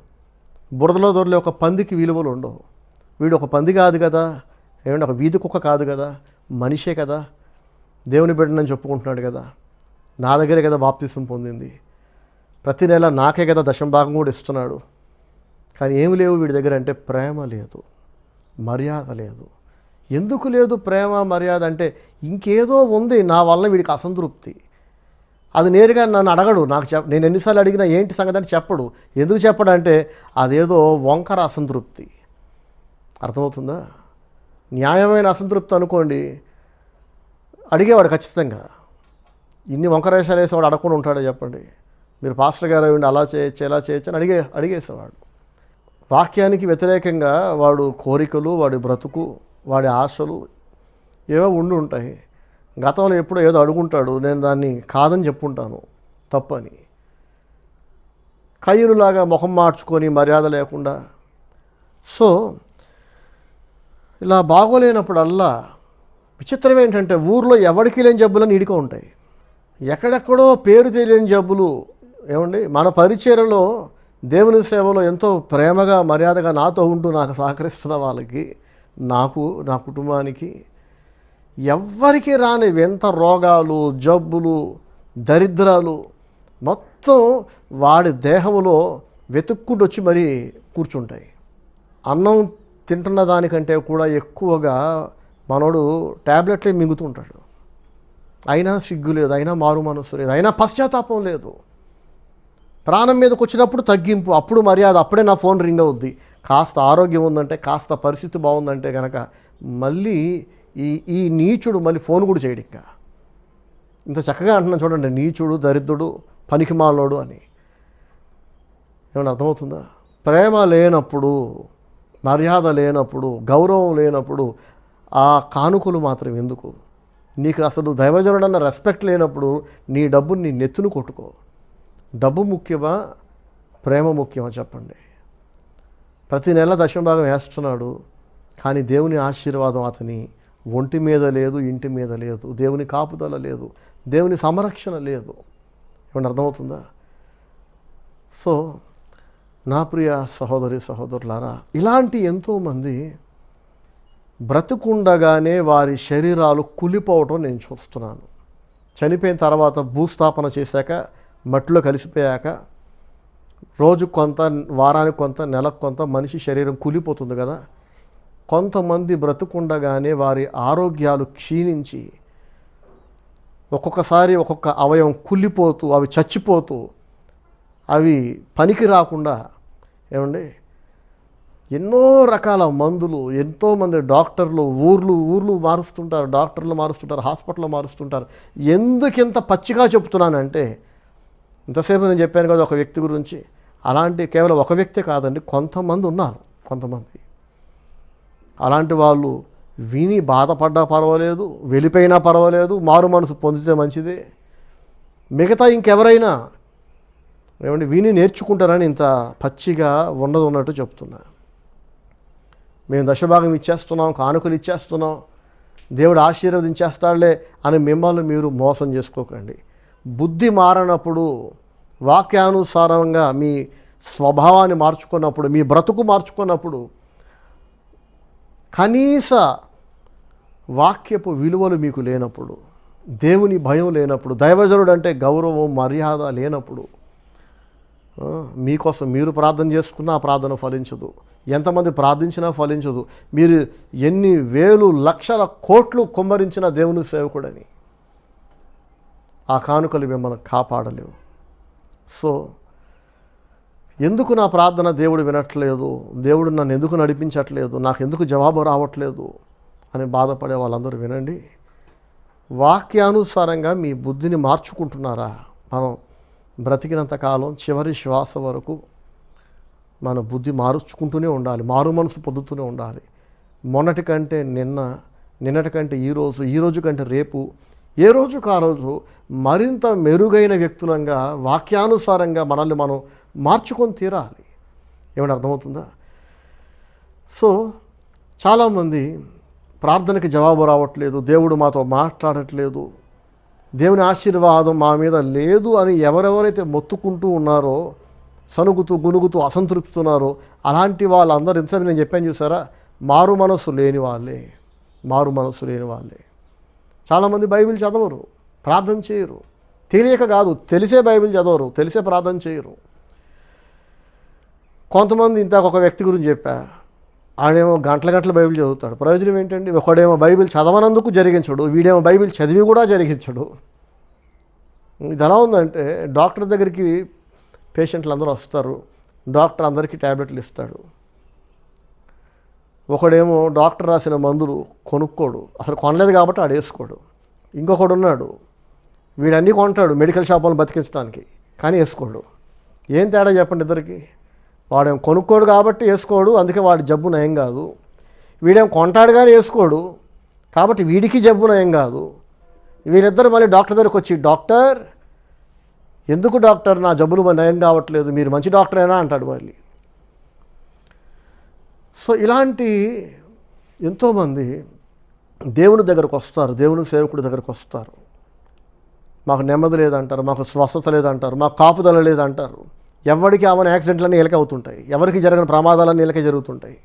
బురదలో దొరలే ఒక పందికి విలువలు ఉండవు. వీడు ఒక పంది కాదు కదా ఏమంటే, ఒక వీధి కుక్క కాదు కదా, మనిషే కదా, దేవుని బిడ్డనని చెప్పుకుంటున్నాడు కదా, నా దగ్గరే కదా బాప్తిసం పొందింది, ప్రతి నెల నాకే కదా దశంభాగం కూడా ఇస్తున్నాడు. కానీ ఏమి లేవు వీడి దగ్గర అంటే ప్రేమ లేదు, మర్యాద లేదు. ఎందుకు లేదు ప్రేమ మర్యాద అంటే ఇంకేదో ఉంది నా వల్ల వీడికి అసంతృప్తి. అది నేరుగా నన్ను అడగడు, నేను ఎన్నిసార్లు అడిగినా ఏంటి సంగతి అని చెప్పడు. ఎందుకు చెప్పడు అంటే అదేదో వంకర అసంతృప్తి. అర్థమవుతుందా? న్యాయమైన అసంతృప్తి అనుకోండి, అడిగేవాడు ఖచ్చితంగా. ఇన్ని వంకర వేషాలు వేసేవాడు అడగకుండా ఉంటాడో చెప్పండి? మీరు పాస్టర్ గారు అయ్యండి, అలా చేయొచ్చు ఇలా చేయొచ్చు అని అడిగేసేవాడు. వాక్యానికి వ్యతిరేకంగా వాడు కోరికలు, వాడి బ్రతుకు, వాడి ఆశలు ఏవో ఉండి ఉంటాయి. గతంలో ఎప్పుడో ఏదో అడుగుంటాడు, నేను దాన్ని కాదని చెప్పుంటాను తప్పని. కయ్యూరులాగా ముఖం మార్చుకొని మర్యాద లేకుండా. సో ఇలా బాగోలేనప్పుడల్లా విచిత్రం ఏంటంటే ఊర్లో ఎవరికి లేని జబ్బులని ఈడిగా ఉంటాయి, ఎక్కడెక్కడో పేరు తెలియని జబ్బులు. ఏమండి, మన పరిచర్యలో దేవుని సేవలో ఎంతో ప్రేమగా మర్యాదగా నాతో ఉంటూ నాకు సహకరిస్తున్న వాళ్ళకి, నాకు, నా కుటుంబానికి ఎవ్వరికి రాని ఎంత రోగాలు, జబ్బులు, దరిద్రాలు మొత్తం వాడి దేహంలో వెతుక్కుంటూ వచ్చి మరీ కూర్చుంటాయి. అన్నం తింటున్న దానికంటే కూడా ఎక్కువగా మనోడు ట్యాబ్లెట్లే మింగుతుంటాడు. అయినా సిగ్గు లేదు, అయినా మారు మనసు లేదు, అయినా పశ్చాత్తాపం లేదు. ప్రాణం మీదకి వచ్చినప్పుడు తగ్గింపు, అప్పుడు మర్యాద, అప్పుడే నా ఫోన్ రింగ్ అవుద్ది. కాస్త ఆరోగ్యం ఉందంటే, కాస్త పరిస్థితి బాగుందంటే కనుక మళ్ళీ ఈ నీచుడు మళ్ళీ ఫోన్ కూడా చేయడు. ఇంకా ఇంత చక్కగా అంటున్నాను చూడండి, నీచుడు, దరిద్రుడు, పనికిమాలోడు అని. ఏమన్నా అర్థమవుతుందా? ప్రేమ లేనప్పుడు, మర్యాద లేనప్పుడు, గౌరవం లేనప్పుడు ఆ కానుకలు మాత్రం ఎందుకు? నీకు అసలు దైవజనుడన్న రెస్పెక్ట్ లేనప్పుడు నీ డబ్బుని నీ నెత్తును కొట్టుకో. డబ్బు ముఖ్యమా, ప్రేమ ముఖ్యమా చెప్పండి? ప్రతి నెల దశమభాగం వేస్తున్నాడు, కానీ దేవుని ఆశీర్వాదం అతని ఒంటి మీద లేదు, ఇంటి మీద లేదు, దేవుని కాపుదల లేదు, దేవుని సంరక్షణ లేదు. ఏమన్నా అర్థమవుతుందా? సో నా ప్రియ సహోదరి సహోదరులారా, ఇలాంటి ఎంతోమంది బ్రతుకుండగానే వారి శరీరాలు కులిపోవటం నేను చూస్తున్నాను. చనిపోయిన తర్వాత భూస్థాపన చేశాక, మట్టిలో కలిసిపోయాక రోజు కొంత, వారానికి కొంత, నెలకు కొంత మనిషి శరీరం కులిపోతుంది కదా. కొంతమంది బ్రతుకుండగానే వారి ఆరోగ్యాలు క్షీణించి ఒక్కొక్కసారి ఒక్కొక్క అవయవం కుళ్ళిపోతూ, అవి చచ్చిపోతూ, అవి పనికి రాకుండా, ఏమండి, ఎన్నో రకాల మందులు, ఎంతోమంది డాక్టర్లు ఊర్లు మారుస్తుంటారు, డాక్టర్లు మారుస్తుంటారు, హాస్పిటల్లో మారుస్తుంటారు. ఎందుకు ఇంత పచ్చిగా చెప్తున్నానంటే, ఇంతసేపు నేను చెప్పాను కదా ఒక వ్యక్తి గురించి, అలాంటి కేవలం ఒక వ్యక్తే కాదండి, కొంతమంది ఉన్నారు. కొంతమంది అలాంటి వాళ్ళు విని బాధపడ్డా పర్వాలేదు, వెళ్ళిపోయినా పర్వాలేదు, మారు మనసు పొందితే మంచిదే. మిగతా ఇంకెవరైనా ఏమంటే విని నేర్చుకుంటారని ఇంత పచ్చిగా ఉన్నట్టు చెప్తున్నా. మేము దశభాగం ఇచ్చేస్తున్నాం, కానుకలు ఇచ్చేస్తున్నాం, దేవుడు ఆశీర్వదించేస్తాడులే అని మిమ్మల్ని మీరు మోసం చేసుకోకండి. బుద్ధి మారినప్పుడు, వాక్యానుసారంగా మీ స్వభావాన్ని మార్చుకున్నప్పుడు, మీ బ్రతుకు మార్చుకున్నప్పుడు, కనీస వాక్యపు విలువలు మీకు లేనప్పుడు, దేవుని భయం లేనప్పుడు, దైవజనుడు అంటే గౌరవం మర్యాద లేనప్పుడు, మీకోసం మీరు ప్రార్థన చేసుకున్నా ఆ ప్రార్థన ఫలించదు, ఎంతమంది ప్రార్థించినా ఫలించదు. మీరు ఎన్ని వేలు లక్షల కోట్లు కుమ్మరించిన దేవుని సేవకుడని ఆ కానుకలు మిమ్మల్ని కాపాడలేవు. సో ఎందుకు నా ప్రార్థన దేవుడు వినట్లేదు, దేవుడు నన్ను ఎందుకు నడిపించట్లేదు, నాకు ఎందుకు జవాబు రావట్లేదు అని బాధపడే వాళ్ళందరూ వినండి. వాక్యానుసారంగా మీ బుద్ధిని మార్చుకుంటున్నారా? మనం బ్రతికినంతకాలం చివరి శ్వాస వరకు మన బుద్ధి మార్చుకుంటూనే ఉండాలి, మారు మనసు పొందుతూనే ఉండాలి. మొన్నటి కంటే నిన్నటి కంటే ఈరోజు కంటే రేపు, ఏ రోజుకు ఆ రోజు మరింత మెరుగైన వ్యక్తులంగా వాక్యానుసారంగా మనల్ని మనం మార్చుకొని తీరాలి. ఏమైనా అర్థమవుతుందా? సో చాలామంది ప్రార్థనకి జవాబు రావట్లేదు, దేవుడు మాతో మాట్లాడట్లేదు, దేవుని ఆశీర్వాదం మా మీద లేదు అని ఎవరెవరైతే మొత్తుకుంటూ ఉన్నారో, సనుగుతూ గునుగుతూ అసంతృప్తున్నారో, అలాంటి వాళ్ళందరూ ఇంతసేపు నేను చెప్పాను చూసారా, మారు మనస్సు లేని వాళ్ళే. చాలామంది బైబిల్ చదవరు, ప్రార్థన చేయరు. తెలియక కాదు, తెలిసే బైబిల్ చదవరు, తెలిసే ప్రార్థన చేయరు. కొంతమంది ఇంతకు ఒక వ్యక్తి గురించి చెప్పా, ఆడేమో గంటల బైబిల్ చదువుతాడు. ప్రయోజనం ఏంటండి? ఒకడేమో బైబిల్ చదవనందుకు జరిగించడు, వీడేమో బైబిల్ చదివి కూడా జరిగించడు. ఇది ఎలా ఉందంటే, డాక్టర్ దగ్గరికి పేషెంట్లు అందరూ వస్తారు, డాక్టర్ అందరికీ ట్యాబ్లెట్లు ఇస్తాడు. ఒకడేమో డాక్టర్ రాసిన మందులు కొనుక్కోడు, అసలు కొనలేదు కాబట్టి ఆడు వేసుకోడు. ఇంకొకడు ఉన్నాడు, వీడన్నీ కొంటాడు మెడికల్ షాపులను బతికించడానికి, కానీ వేసుకోడు. ఏం తేడా చెప్పండి ఇద్దరికి? వాడేం కొనుక్కోడు కాబట్టి వేసుకోడు, అందుకే వాడి జబ్బు నయం కాదు. వీడేం కొంటాడు కానీ వేసుకోడు కాబట్టి వీడికి జబ్బు నయం కాదు. వీళ్ళిద్దరు మళ్ళీ డాక్టర్ దగ్గరికి వచ్చి, డాక్టర్ ఎందుకు డాక్టర్ నా జబ్బులు నయం కావట్లేదు, మీరు మంచి డాక్టరేనా అంటాడు మళ్ళీ. సో ఇలాంటి ఎంతోమంది దేవుని దగ్గరకు వస్తారు, దేవుని సేవకుడి దగ్గరకు వస్తారు. మాకు నెమ్మది లేదంటారు, మాకు స్వస్థత లేదంటారు, మాకు కాపుదల లేదంటారు. ఎవరికి ఆమె యాక్సిడెంట్లన్నీ ఇలాకే అవుతుంటాయి, ఎవరికి జరిగిన ప్రమాదాలన్నీ ఇలాకే జరుగుతుంటాయి.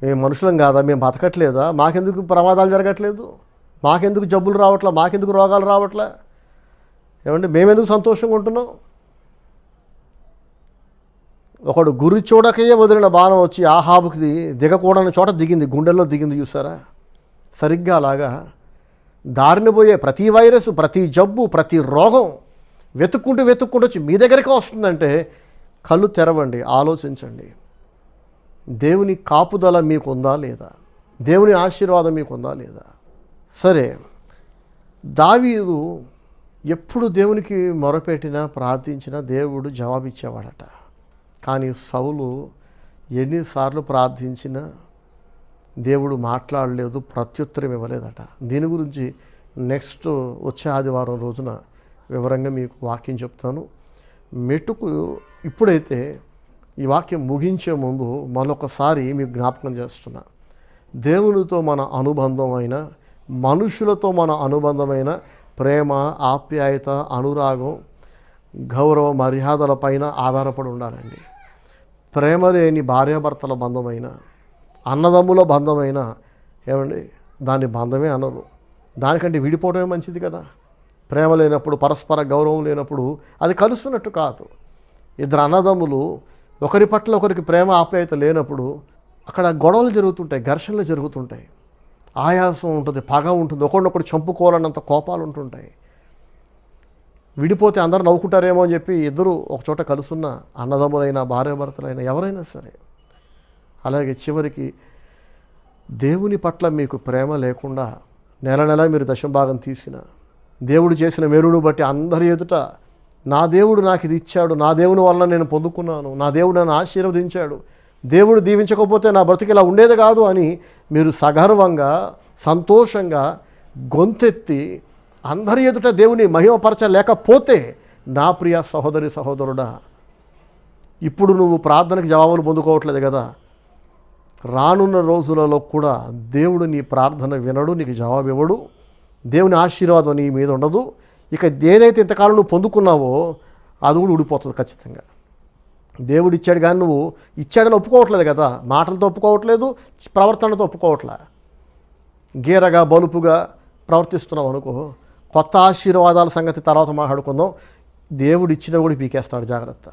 మేము మనుషులం కాదా, మేము బతకట్లేదా, మాకెందుకు ప్రమాదాలు జరగట్లేదు, మాకెందుకు జబ్బులు రావట్లా, మాకెందుకు రోగాలు రావట్లా, ఏమంటే మేమెందుకు సంతోషంగా ఉంటున్నాం? ఒకడు గురి చూడకయే వదిలిన బాణం వచ్చి ఆహాబుకి దిగకూడని చోట దిగింది, గుండెల్లో దిగింది చూసారా? సరిగ్గా అలాగా దారిన పోయే ప్రతి వైరస్, ప్రతి జబ్బు, ప్రతి రోగం వెతుక్కుంటూ వచ్చి మీ దగ్గరికి వస్తుందంటే కళ్ళు తెరవండి, ఆలోచించండి. దేవుని కాపుదల మీకు ఉందా లేదా? దేవుని ఆశీర్వాదం మీకు ఉందా లేదా? సరే, దావీదు ఎప్పుడు దేవునికి మొరపెట్టినా ప్రార్థించినా దేవుడు జవాబిచ్చేవాడట. కానీ సౌలు ఎన్నిసార్లు ప్రార్థించినా దేవుడు మాట్లాడలేదు, ప్రత్యుత్తరం ఇవ్వలేదట. దీని గురించి నెక్స్ట్ వచ్చే ఆదివారం రోజున వివరంగా మీకు వాక్యం చెప్తాను. మెట్టుకు ఇప్పుడైతే ఈ వాక్యం ముగించే ముందు మరొకసారి మీకు జ్ఞాపకం చేస్తున్నా, దేవునితో మన అనుబంధమైన, మనుషులతో మన అనుబంధమైన ప్రేమ, ఆప్యాయత, అనురాగం, గౌరవ మర్యాదల పైన ఆధారపడి ఉండాలండి. ప్రేమ లేని భార్యాభర్తల బంధమైన, అన్నదమ్ముల బంధమైన, ఏమండి దాన్ని బంధమే అనరు. దానికంటే విడిపోవడమే మంచిది కదా. ప్రేమ లేనప్పుడు, పరస్పర గౌరవం లేనప్పుడు అది కలుస్తున్నట్టు కాదు. ఇద్దరు అన్నదమ్ములు ఒకరి పట్ల ఒకరికి ప్రేమ ఆప్యాయత లేనప్పుడు అక్కడ గొడవలు జరుగుతుంటాయి, ఘర్షణలు జరుగుతుంటాయి, ఆయాసం ఉంటుంది, పగ ఉంటుంది, ఒకరినొకరు చంపుకోవాలన్నంత కోపాలు ఉంటుంటాయి. విడిపోతే అందరూ నవ్వుకుంటారేమో అని చెప్పి ఇద్దరు ఒకచోట కలుసున్న అన్నదమ్ములైనా, భార్యాభర్తలైనా, ఎవరైనా సరే. అలాగే చివరికి దేవుని పట్ల మీకు ప్రేమ లేకుండా నెల మీరు దశంభాగం తీసిన, దేవుడు చేసిన మేలును బట్టి అందరి ఎదుట నా దేవుడు నాకు ఇది ఇచ్చాడు, నా దేవుని వలన నేను పొందుకున్నాను, నా దేవుడు నన్ను ఆశీర్వదించాడు, దేవుడు దీవించకపోతే నా బ్రతికి ఇలా ఉండేది కాదు అని మీరు సగర్వంగా, సంతోషంగా గొంతెత్తి అందరి ఎదుట దేవుని మహిమపరచలేకపోతే, నా ప్రియ సహోదరి సహోదరుడా, ఇప్పుడు నువ్వు ప్రార్థనకి జవాబులు పొందుకోవట్లేదు కదా, రానున్న రోజులలో కూడా దేవుడు నీ ప్రార్థన వినడు, నీకు జవాబు ఇవ్వడు, దేవుని ఆశీర్వాదం నీ మీద ఉండదు. ఇక ఏదైతే ఇంతకాలం నువ్వు పొందుకున్నావో అది కూడా ఊడిపోతుంది ఖచ్చితంగా. దేవుడు ఇచ్చాడు కానీ నువ్వు ఇచ్చాడని ఒప్పుకోవట్లేదు కదా, మాటలతో ఒప్పుకోవట్లేదు, ప్రవర్తనతో ఒప్పుకోవట్లే, గీరగా బలుపుగా ప్రవర్తిస్తున్నావు అనుకో, కొత్త ఆశీర్వాదాల సంగతి తర్వాత మాట్లాడుకుందాం. దేవుడు ఇచ్చినా కూడా పీకేస్తాడు, జాగ్రత్త.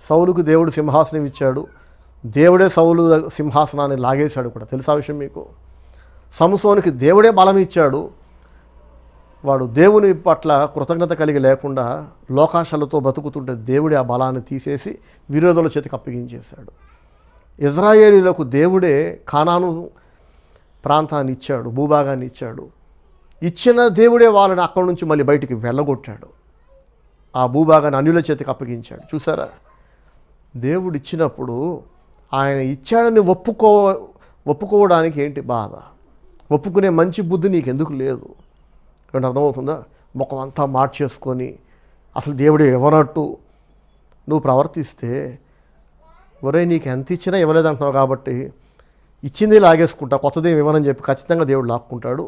సౌలుకు దేవుడు సింహాసనం ఇచ్చాడు, దేవుడే సౌలు సింహాసనాన్ని లాగేశాడు కూడా, తెలుసా విషయం మీకు? సంసోనికి దేవుడే బలం ఇచ్చాడు, వాడు దేవుని పట్ల కృతజ్ఞత కలిగి లేకుండా లోకాశలతో బతుకుతుంటే దేవుడే ఆ బలాన్ని తీసేసి విరోధుల చేతికి అప్పగించేశాడు. ఇజ్రాయేలీలకు దేవుడే కానాను ప్రాంతాన్ని ఇచ్చాడు, భూభాగాన్ని ఇచ్చాడు. ఇచ్చిన దేవుడే వాళ్ళని అక్కడి నుంచి మళ్ళీ బయటికి వెళ్ళగొట్టాడు, ఆ భూభాగాన్ని అన్యుల చేతికి అప్పగించాడు. చూసారా? దేవుడు ఇచ్చినప్పుడు ఆయన ఇచ్చాడని ఒప్పుకోవడానికి ఏంటి బాధ? ఒప్పుకునే మంచి బుద్ధి నీకు ఎందుకు లేదు? అంటే అర్థమవుతుందా? ముఖం అంతా మార్చేసుకొని అసలు దేవుడే ఇవ్వనట్టు నువ్వు ప్రవర్తిస్తే ఒరే నీకు ఎంత ఇచ్చినా ఇవ్వలేదంటున్నావు కాబట్టి ఇచ్చింది లాగేసుకుంటా, కొత్తది ఇవ్వనని చెప్పి ఖచ్చితంగా దేవుడు లాక్కుంటాడు.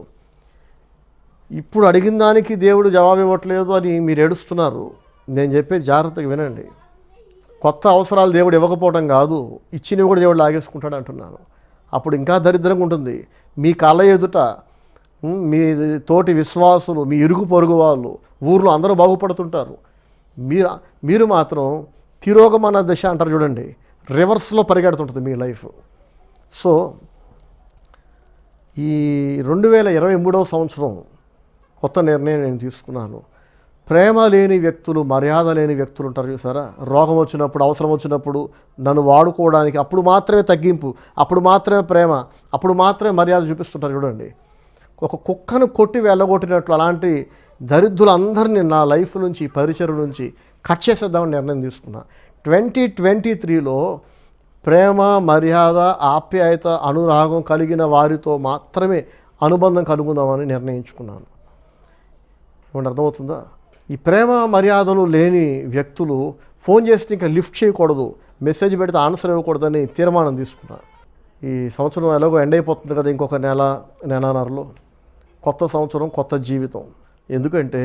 ఇప్పుడు అడిగిన దానికి దేవుడు జవాబు ఇవ్వట్లేదు అని మీరు ఏడుస్తున్నారు. నేను చెప్పేది జాగ్రత్తగా వినండి. కొత్త అవసరాలు దేవుడు ఇవ్వకపోవడం కాదు, ఇచ్చినవి కూడా దేవుడు లాగేసుకుంటాడు అంటున్నాను. అప్పుడు ఇంకా దరిద్రంగా ఉంటుంది. మీ కళ్ళ ఎదుట మీ తోటి విశ్వాసులు, మీ ఇరుగు పొరుగు వాళ్ళు, ఊర్లో అందరూ బాగుపడుతుంటారు. మీరు మాత్రం తిరోగమన దశ అంటారు చూడండి, రివర్స్లో పరిగెడుతుంటుంది మీ లైఫ్. సో ఈ 2023వ సంవత్సరం కొత్త నిర్ణయం నేను తీసుకున్నాను. ప్రేమ లేని వ్యక్తులు, మర్యాద లేని వ్యక్తులు ఉంటారు చూసారా, రోగం వచ్చినప్పుడు, అవసరం వచ్చినప్పుడు నన్ను వాడుకోవడానికి అప్పుడు మాత్రమే తగ్గింపు, అప్పుడు మాత్రమే ప్రేమ, అప్పుడు మాత్రమే మర్యాద చూపిస్తుంటారు చూడండి. ఒక కుక్కను కొట్టి వెళ్ళగొట్టినట్లు అలాంటి దరిద్రులందరినీ నా లైఫ్ నుంచి, పరిచయం నుంచి కట్ చేసేద్దామని నిర్ణయం తీసుకున్నా. 2023లో ప్రేమ, మర్యాద, ఆప్యాయత, అనురాగం కలిగిన వారితో మాత్రమే అనుబంధం కలుగుదామని నిర్ణయించుకున్నాను. ఏమంటే అర్థమవుతుందా? ఈ ప్రేమ మర్యాదలు లేని వ్యక్తులు ఫోన్ చేస్తే ఇంకా లిఫ్ట్ చేయకూడదు, మెసేజ్ పెడితే ఆన్సర్ ఇవ్వకూడదని తీర్మానం తీసుకున్నా. ఈ సంవత్సరం ఎలాగో ఎండ్ అయిపోతుంది కదా, ఇంకొక నెలన్నరలో కొత్త సంవత్సరం, కొత్త జీవితం. ఎందుకంటే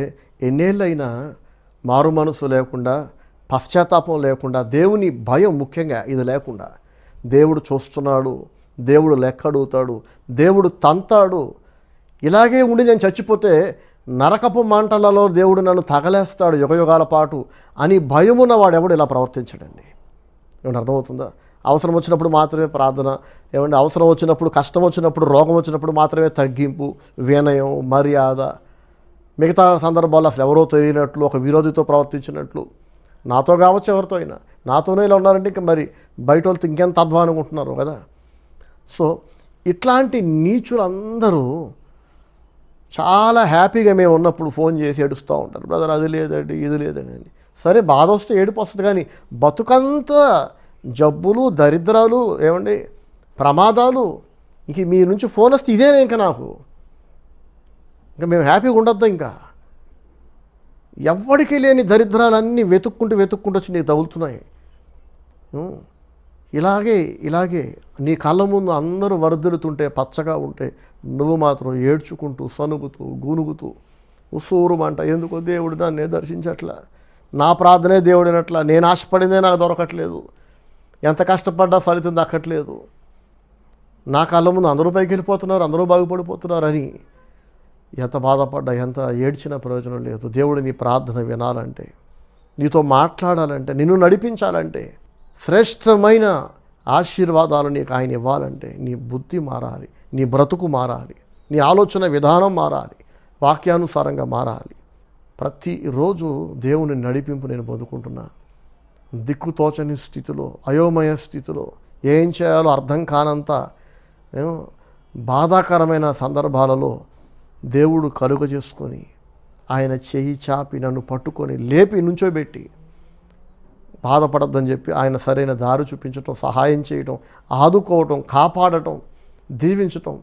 ఎన్నేళ్ళైనా మారు మనసు లేకుండా, పశ్చాత్తాపం లేకుండా, దేవుని భయం ముఖ్యంగా ఇది లేకుండా, దేవుడు చూస్తున్నాడు, దేవుడు లెక్క అడుగుతాడు, దేవుడు తంతాడు, ఇలాగే ఉండి నేను చచ్చిపోతే నరకపు మంటలలో దేవుడు నన్ను తగలేస్తాడు యుగయుగాల పాటు అని భయమున్న వాడెవడు ఇలా ప్రవర్తించడండి. ఏమంటే అర్థమవుతుందా? అవసరం వచ్చినప్పుడు మాత్రమే ప్రార్థన, ఏమంటే అవసరం వచ్చినప్పుడు, కష్టం వచ్చినప్పుడు, రోగం వచ్చినప్పుడు మాత్రమే తగ్గింపు, వినయం, మర్యాద. మిగతా సందర్భాల్లో అసలు ఎవరో తెలియనట్లు, ఒక విరోధితో ప్రవర్తించినట్లు. నాతో కావచ్చు, ఎవరితో అయినా. నాతోనే ఇలా ఉన్నారంటే ఇంకా మరి బయట వాళ్ళతో ఇంకెంత అధ్వానంగా ఉంటున్నారు కదా. సో ఇట్లాంటి నీచులందరూ చాలా హ్యాపీగా మేము ఉన్నప్పుడు ఫోన్ చేసి ఏడుస్తూ ఉంటారు, బ్రదర్ అది లేదండి, ఇది లేదండి అని. సరే, బాధ వస్తే ఏడుపు వస్తుంది, కానీ బతుకంతా జబ్బులు, దరిద్రాలు, ఏమండి ప్రమాదాలు. ఇంక మీ నుంచి ఫోన్ వస్తే ఇదేనే ఇంకా నాకు, ఇంకా మేము హ్యాపీగా ఉండొద్దా? ఇంకా ఎవ్వడికి లేని దరిద్రాలన్నీ వెతుక్కుంటూ వచ్చి నీకు తగులుతున్నాయి. ఇలాగే నీ కళ్ళ ముందు అందరూ వర్ధిల్లుతుంటే, పచ్చగా ఉంటే, నువ్వు మాత్రం ఏడ్చుకుంటూ, సనుగుతూ, గూనుగుతూ, ఉసూరుమంట. ఎందుకో దేవుడు దాన్నే దర్శించట్లా, నా ప్రార్థనే దేవుడినట్లా, నేను ఆశపడిందే నాకు దొరకట్లేదు, ఎంత కష్టపడ్డా ఫలితం దక్కట్లేదు, నా కళ్ళ ముందు అందరూ పైకి వెళ్ళిపోతున్నారు, అందరూ బాగుపడిపోతున్నారని ఎంత బాధపడ్డా, ఎంత ఏడ్చినా ప్రయోజనం లేదు. దేవుడు నీ ప్రార్థన వినాలంటే, నీతో మాట్లాడాలంటే, నిన్ను నడిపించాలంటే, శ్రేష్టమైన ఆశీర్వాదాలు నీకు ఆయన ఇవ్వాలంటే నీ బుద్ధి మారాలి, నీ బ్రతుకు మారాలి, నీ ఆలోచన విధానం మారాలి, వాక్యానుసారంగా మారాలి. ప్రతిరోజు దేవుని నడిపింపు నేను పొందుకుంటున్నా. దిక్కుతోచని స్థితిలో, అయోమయ స్థితిలో, ఏం చేయాలో అర్థం కానంత బాధాకరమైన సందర్భాలలో దేవుడు కలుగ చేసుకొని, ఆయన చెయ్యి చాపి నన్ను పట్టుకొని లేపి నుంచోబెట్టి, బాధపడద్దని చెప్పి ఆయన సరైన దారి చూపించటం, సహాయం చేయటం, ఆదుకోవటం, కాపాడటం, దీవించటం.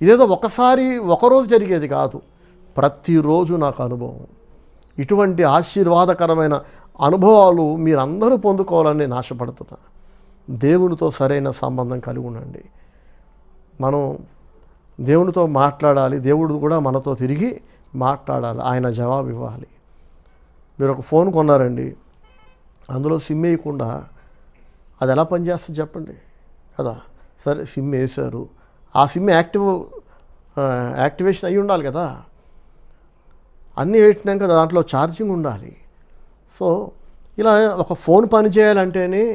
ఇదేదో ఒకరోజు జరిగేది కాదు, ప్రతిరోజు నాకు అనుభవం. ఇటువంటి ఆశీర్వాదకరమైన అనుభవాలు మీరందరూ పొందుకోవాలని నేను ఆశపడుతున్నా. దేవునితో సరైన సంబంధం కలిగి ఉండండి. మనం దేవునితో మాట్లాడాలి, దేవుడు కూడా మనతో తిరిగి మాట్లాడాలి, ఆయన జవాబు ఇవ్వాలి. మీరు ఒక ఫోన్ కొన్నారండి, అందులో సిమ్ వేయకుండా అది ఎలా పనిచేస్తుంది చెప్పండి కదా. సరే, సిమ్ వేశారు, ఆ సిమ్ యాక్టివేషన్ అయ్యి ఉండాలి కదా, అన్నీ వేసినాక దాంట్లో ఛార్జింగ్ ఉండాలి. సో ఇలా ఒక ఫోన్ పని చేయాలంటేనే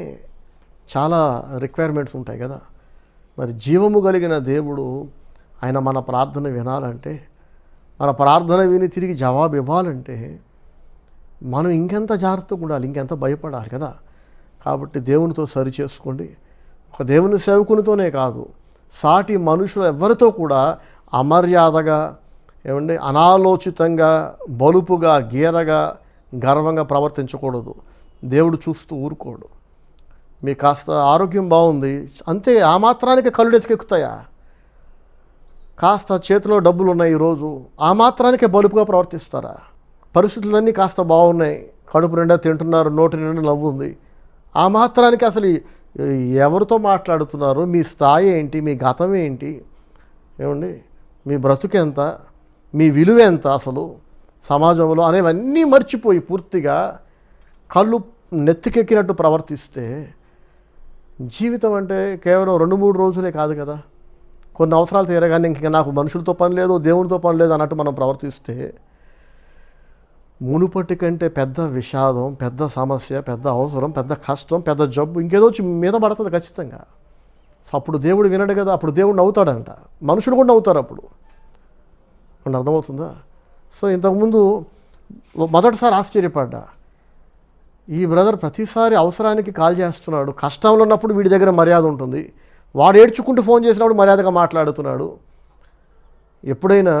చాలా రిక్వైర్మెంట్స్ ఉంటాయి కదా. మరి జీవము కలిగిన దేవుడు ఆయన మన ప్రార్థన వినాలంటే, మన ప్రార్థన విని తిరిగి జవాబు ఇవ్వాలంటే మనం ఇంకెంత జాగ్రత్తగా ఉండాలి, ఇంకెంత భయపడాలి కదా. కాబట్టి దేవునితో సరి చేసుకోండి. ఒక దేవుని సేవకునితోనే కాదు, సాటి మనుషులు ఎవరితో కూడా అమర్యాదగా, అనాలోచితంగా, బలుపుగా, గీరగా, గర్వంగా ప్రవర్తించకూడదు. దేవుడు చూస్తూ ఊరుకోడు. మీకు కాస్త ఆరోగ్యం బాగుంది అంతే, ఆ మాత్రానికి కళ్ళు ఎత్తుకెక్కుతాయా? కాస్త చేతిలో డబ్బులు ఉన్నాయి ఈరోజు, ఆ మాత్రానికే బలుపుగా ప్రవర్తిస్తారా? పరిస్థితులన్నీ కాస్త బాగున్నాయి, కడుపు నిండా తింటున్నారు, నోటి నిండా నవ్వు ఉంది, ఆ మాత్రానికి అసలు ఎవరితో మాట్లాడుతున్నారు, మీ స్థాయి ఏంటి, మీ గతం ఏంటి, ఏమండి మీ బ్రతుకెంత, మీ విలువ ఎంత అసలు సమాజంలో అనేవన్నీ మర్చిపోయి పూర్తిగా కళ్ళు నెత్తికెక్కినట్టు ప్రవర్తిస్తే జీవితం అంటే కేవలం 2-3 రోజులే కాదు కదా. కొన్ని అవసరాలు తీరగానే ఇంక నాకు మనుషులతో పని లేదు, దేవునితో పని లేదు అన్నట్టు మనం ప్రవర్తిస్తే మునుపటి కంటే పెద్ద విషాదం, పెద్ద సమస్య, పెద్ద అవసరం, పెద్ద కష్టం, పెద్ద జబ్బు ఇంకేదో వచ్చి మీద పడుతుంది ఖచ్చితంగా. సో అప్పుడు దేవుడు వినడు కదా, అప్పుడు దేవుడు నవ్వుతాడంట, మనుషులు కూడా నవ్వుతారు అప్పుడు. అర్థమవుతుందా? సో ఇంతకుముందు మొదటిసారి ఆశ్చర్యపడ్డా, ఈ బ్రదర్ ప్రతిసారి అవసరానికి కాల్ చేస్తున్నాడు, కష్టంలో ఉన్నప్పుడు వీడి దగ్గర మర్యాద ఉంటుంది, వాడు ఏడ్చుకుంటూ ఫోన్ చేసినప్పుడు మర్యాదగా మాట్లాడుతున్నాడు. ఎప్పుడైనా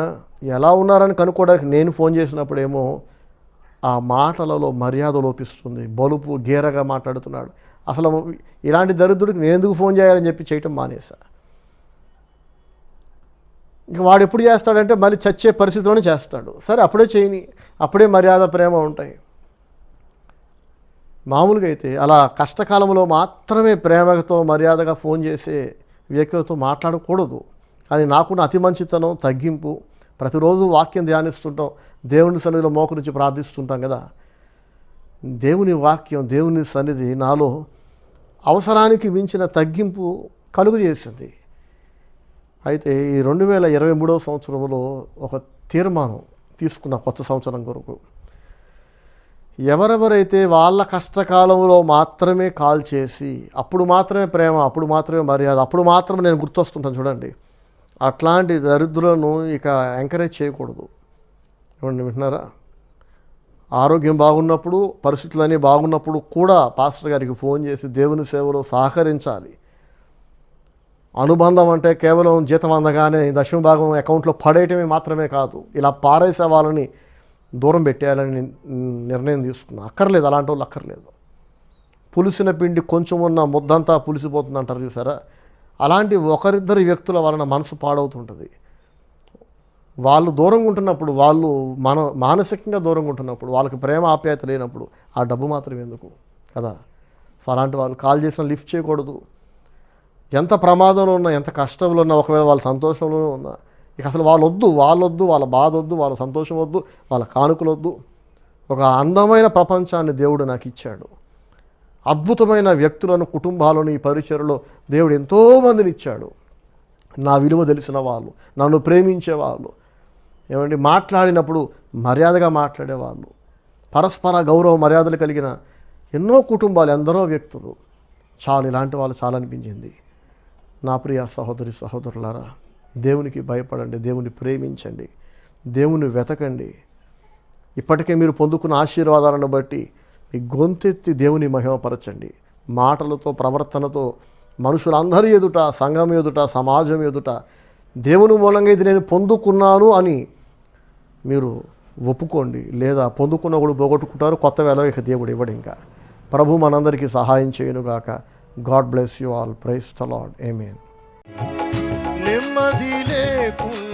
ఎలా ఉన్నారని కనుక్కోవడానికి నేను ఫోన్ చేసినప్పుడేమో ఆ మాటలలో మర్యాద లోపిస్తుంది, బలుపు గేరగా మాట్లాడుతున్నాడు. అసలు ఇలాంటి దరిద్రుడికి నేను ఎందుకు ఫోన్ చేయాలని చెప్పి చేయటం మానేసా. ఇంక వాడు ఎప్పుడు చేస్తాడంటే మళ్ళీ చచ్చే పరిస్థితిలోనే చేస్తాడు. సరే అప్పుడే చేయని, అప్పుడే మర్యాద ప్రేమ ఉంటాయి. మామూలుగా అయితే అలా కష్టకాలంలో మాత్రమే ప్రేమతో మర్యాదగా ఫోన్ చేసే వ్యక్తులతో మాట్లాడకూడదు. కానీ నాకున్న అతి మంచితనం, తగ్గింపు, ప్రతిరోజు వాక్యం ధ్యానిస్తుంటాం, దేవుని సన్నిధిలో మోకరించి ప్రార్థిస్తుంటాం కదా. దేవుని వాక్యం, దేవుని సన్నిధి నాలో అవసరానికి మించిన తగ్గింపు కలుగు చేసింది. అయితే ఈ 2023 సంవత్సరంలో ఒక తీర్మానం తీసుకున్న కొత్త సంవత్సరం కొరకు, ఎవరెవరైతే వాళ్ళ కష్టకాలంలో మాత్రమే కాల్ చేసి అప్పుడు మాత్రమే ప్రేమ, అప్పుడు మాత్రమే మర్యాద, అప్పుడు మాత్రమే నేను గుర్తొస్తుంటాను చూడండి, అట్లాంటి దరిద్రులను ఇక ఎంకరేజ్ చేయకూడదు. ఏమండి వింటున్నారా? ఆరోగ్యం బాగున్నప్పుడు, పరిస్థితులన్నీ బాగున్నప్పుడు కూడా పాస్టర్ గారికి ఫోన్ చేసి దేవుని సేవలో సహకరించాలి. అనుబంధం అంటే కేవలం జీతం అందగానే దశమ భాగం అకౌంట్లో పడేయటమే మాత్రమే కాదు, ఇలా పారేసే వాళ్ళని దూరం పెట్టేయాలని నిర్ణయం తీసుకున్నా. అక్కర్లేదు, అలాంటి వాళ్ళు అక్కర్లేదు. పులిసిన పిండి కొంచెం ఉన్న ముద్దంతా పులిసిపోతుంది అంటారు చూసారా, అలాంటి ఒకరిద్దరు వ్యక్తుల వలన మనసు పాడవుతుంటుంది. వాళ్ళు దూరంగా ఉంటున్నప్పుడు, వాళ్ళు మానసికంగా దూరంగా ఉంటున్నప్పుడు, వాళ్ళకి ప్రేమ ఆప్యాయత లేనప్పుడు ఆ డబ్బు మాత్రం ఎందుకు కదా. సో అలాంటి వాళ్ళు కాల్ చేసినా లిఫ్ట్ చేయకూడదు. ఎంత ప్రమాదంలో ఉన్నా, ఎంత కష్టంలో ఉన్నా, ఒకవేళ వాళ్ళ సంతోషంలోనే ఉన్నా, ఇక అసలు వాళ్ళొద్దు, వాళ్ళ బాధ వద్దు, వాళ్ళ సంతోషం వద్దు, వాళ్ళ కానుకలు వద్దు. ఒక అందమైన ప్రపంచాన్ని దేవుడు నాకు ఇచ్చాడు. అద్భుతమైన వ్యక్తులను, కుటుంబాలను ఈ పరిచయలో దేవుడు ఎంతోమందిని ఇచ్చాడు. నా విలువ తెలిసిన వాళ్ళు, నన్ను ప్రేమించేవాళ్ళు, ఏమండి మాట్లాడినప్పుడు మర్యాదగా మాట్లాడేవాళ్ళు, పరస్పర గౌరవ మర్యాదలు కలిగిన ఎన్నో కుటుంబాలు, ఎందరో వ్యక్తులు. చాలు, ఇలాంటి వాళ్ళు చాలా అనిపించింది. నా ప్రియ సహోదరి సహోదరులారా, దేవునికి భయపడండి, దేవుని ప్రేమించండి, దేవుని వెతకండి. ఇప్పటికే మీరు పొందుకున్న ఆశీర్వాదాలను బట్టి మీ గొంతెత్తి దేవుని మహిమపరచండి. మాటలతో, ప్రవర్తనతో మనుషులందరి ఎదుట, సంఘం ఎదుట, సమాజం ఎదుట దేవుని మూలంగా ఇది నేను పొందుకున్నాను అని మీరు ఒప్పుకోండి. లేదా పొందుకున్న కూడా పోగొట్టుకుంటారు, కొత్త వేళ ఇక దేవుడు ఇవ్వడు. ఇంకా ప్రభు మనందరికీ సహాయం చేయనుగాక. God bless you all. Praise the Lord. Amen. నెమ్మది లేకుండా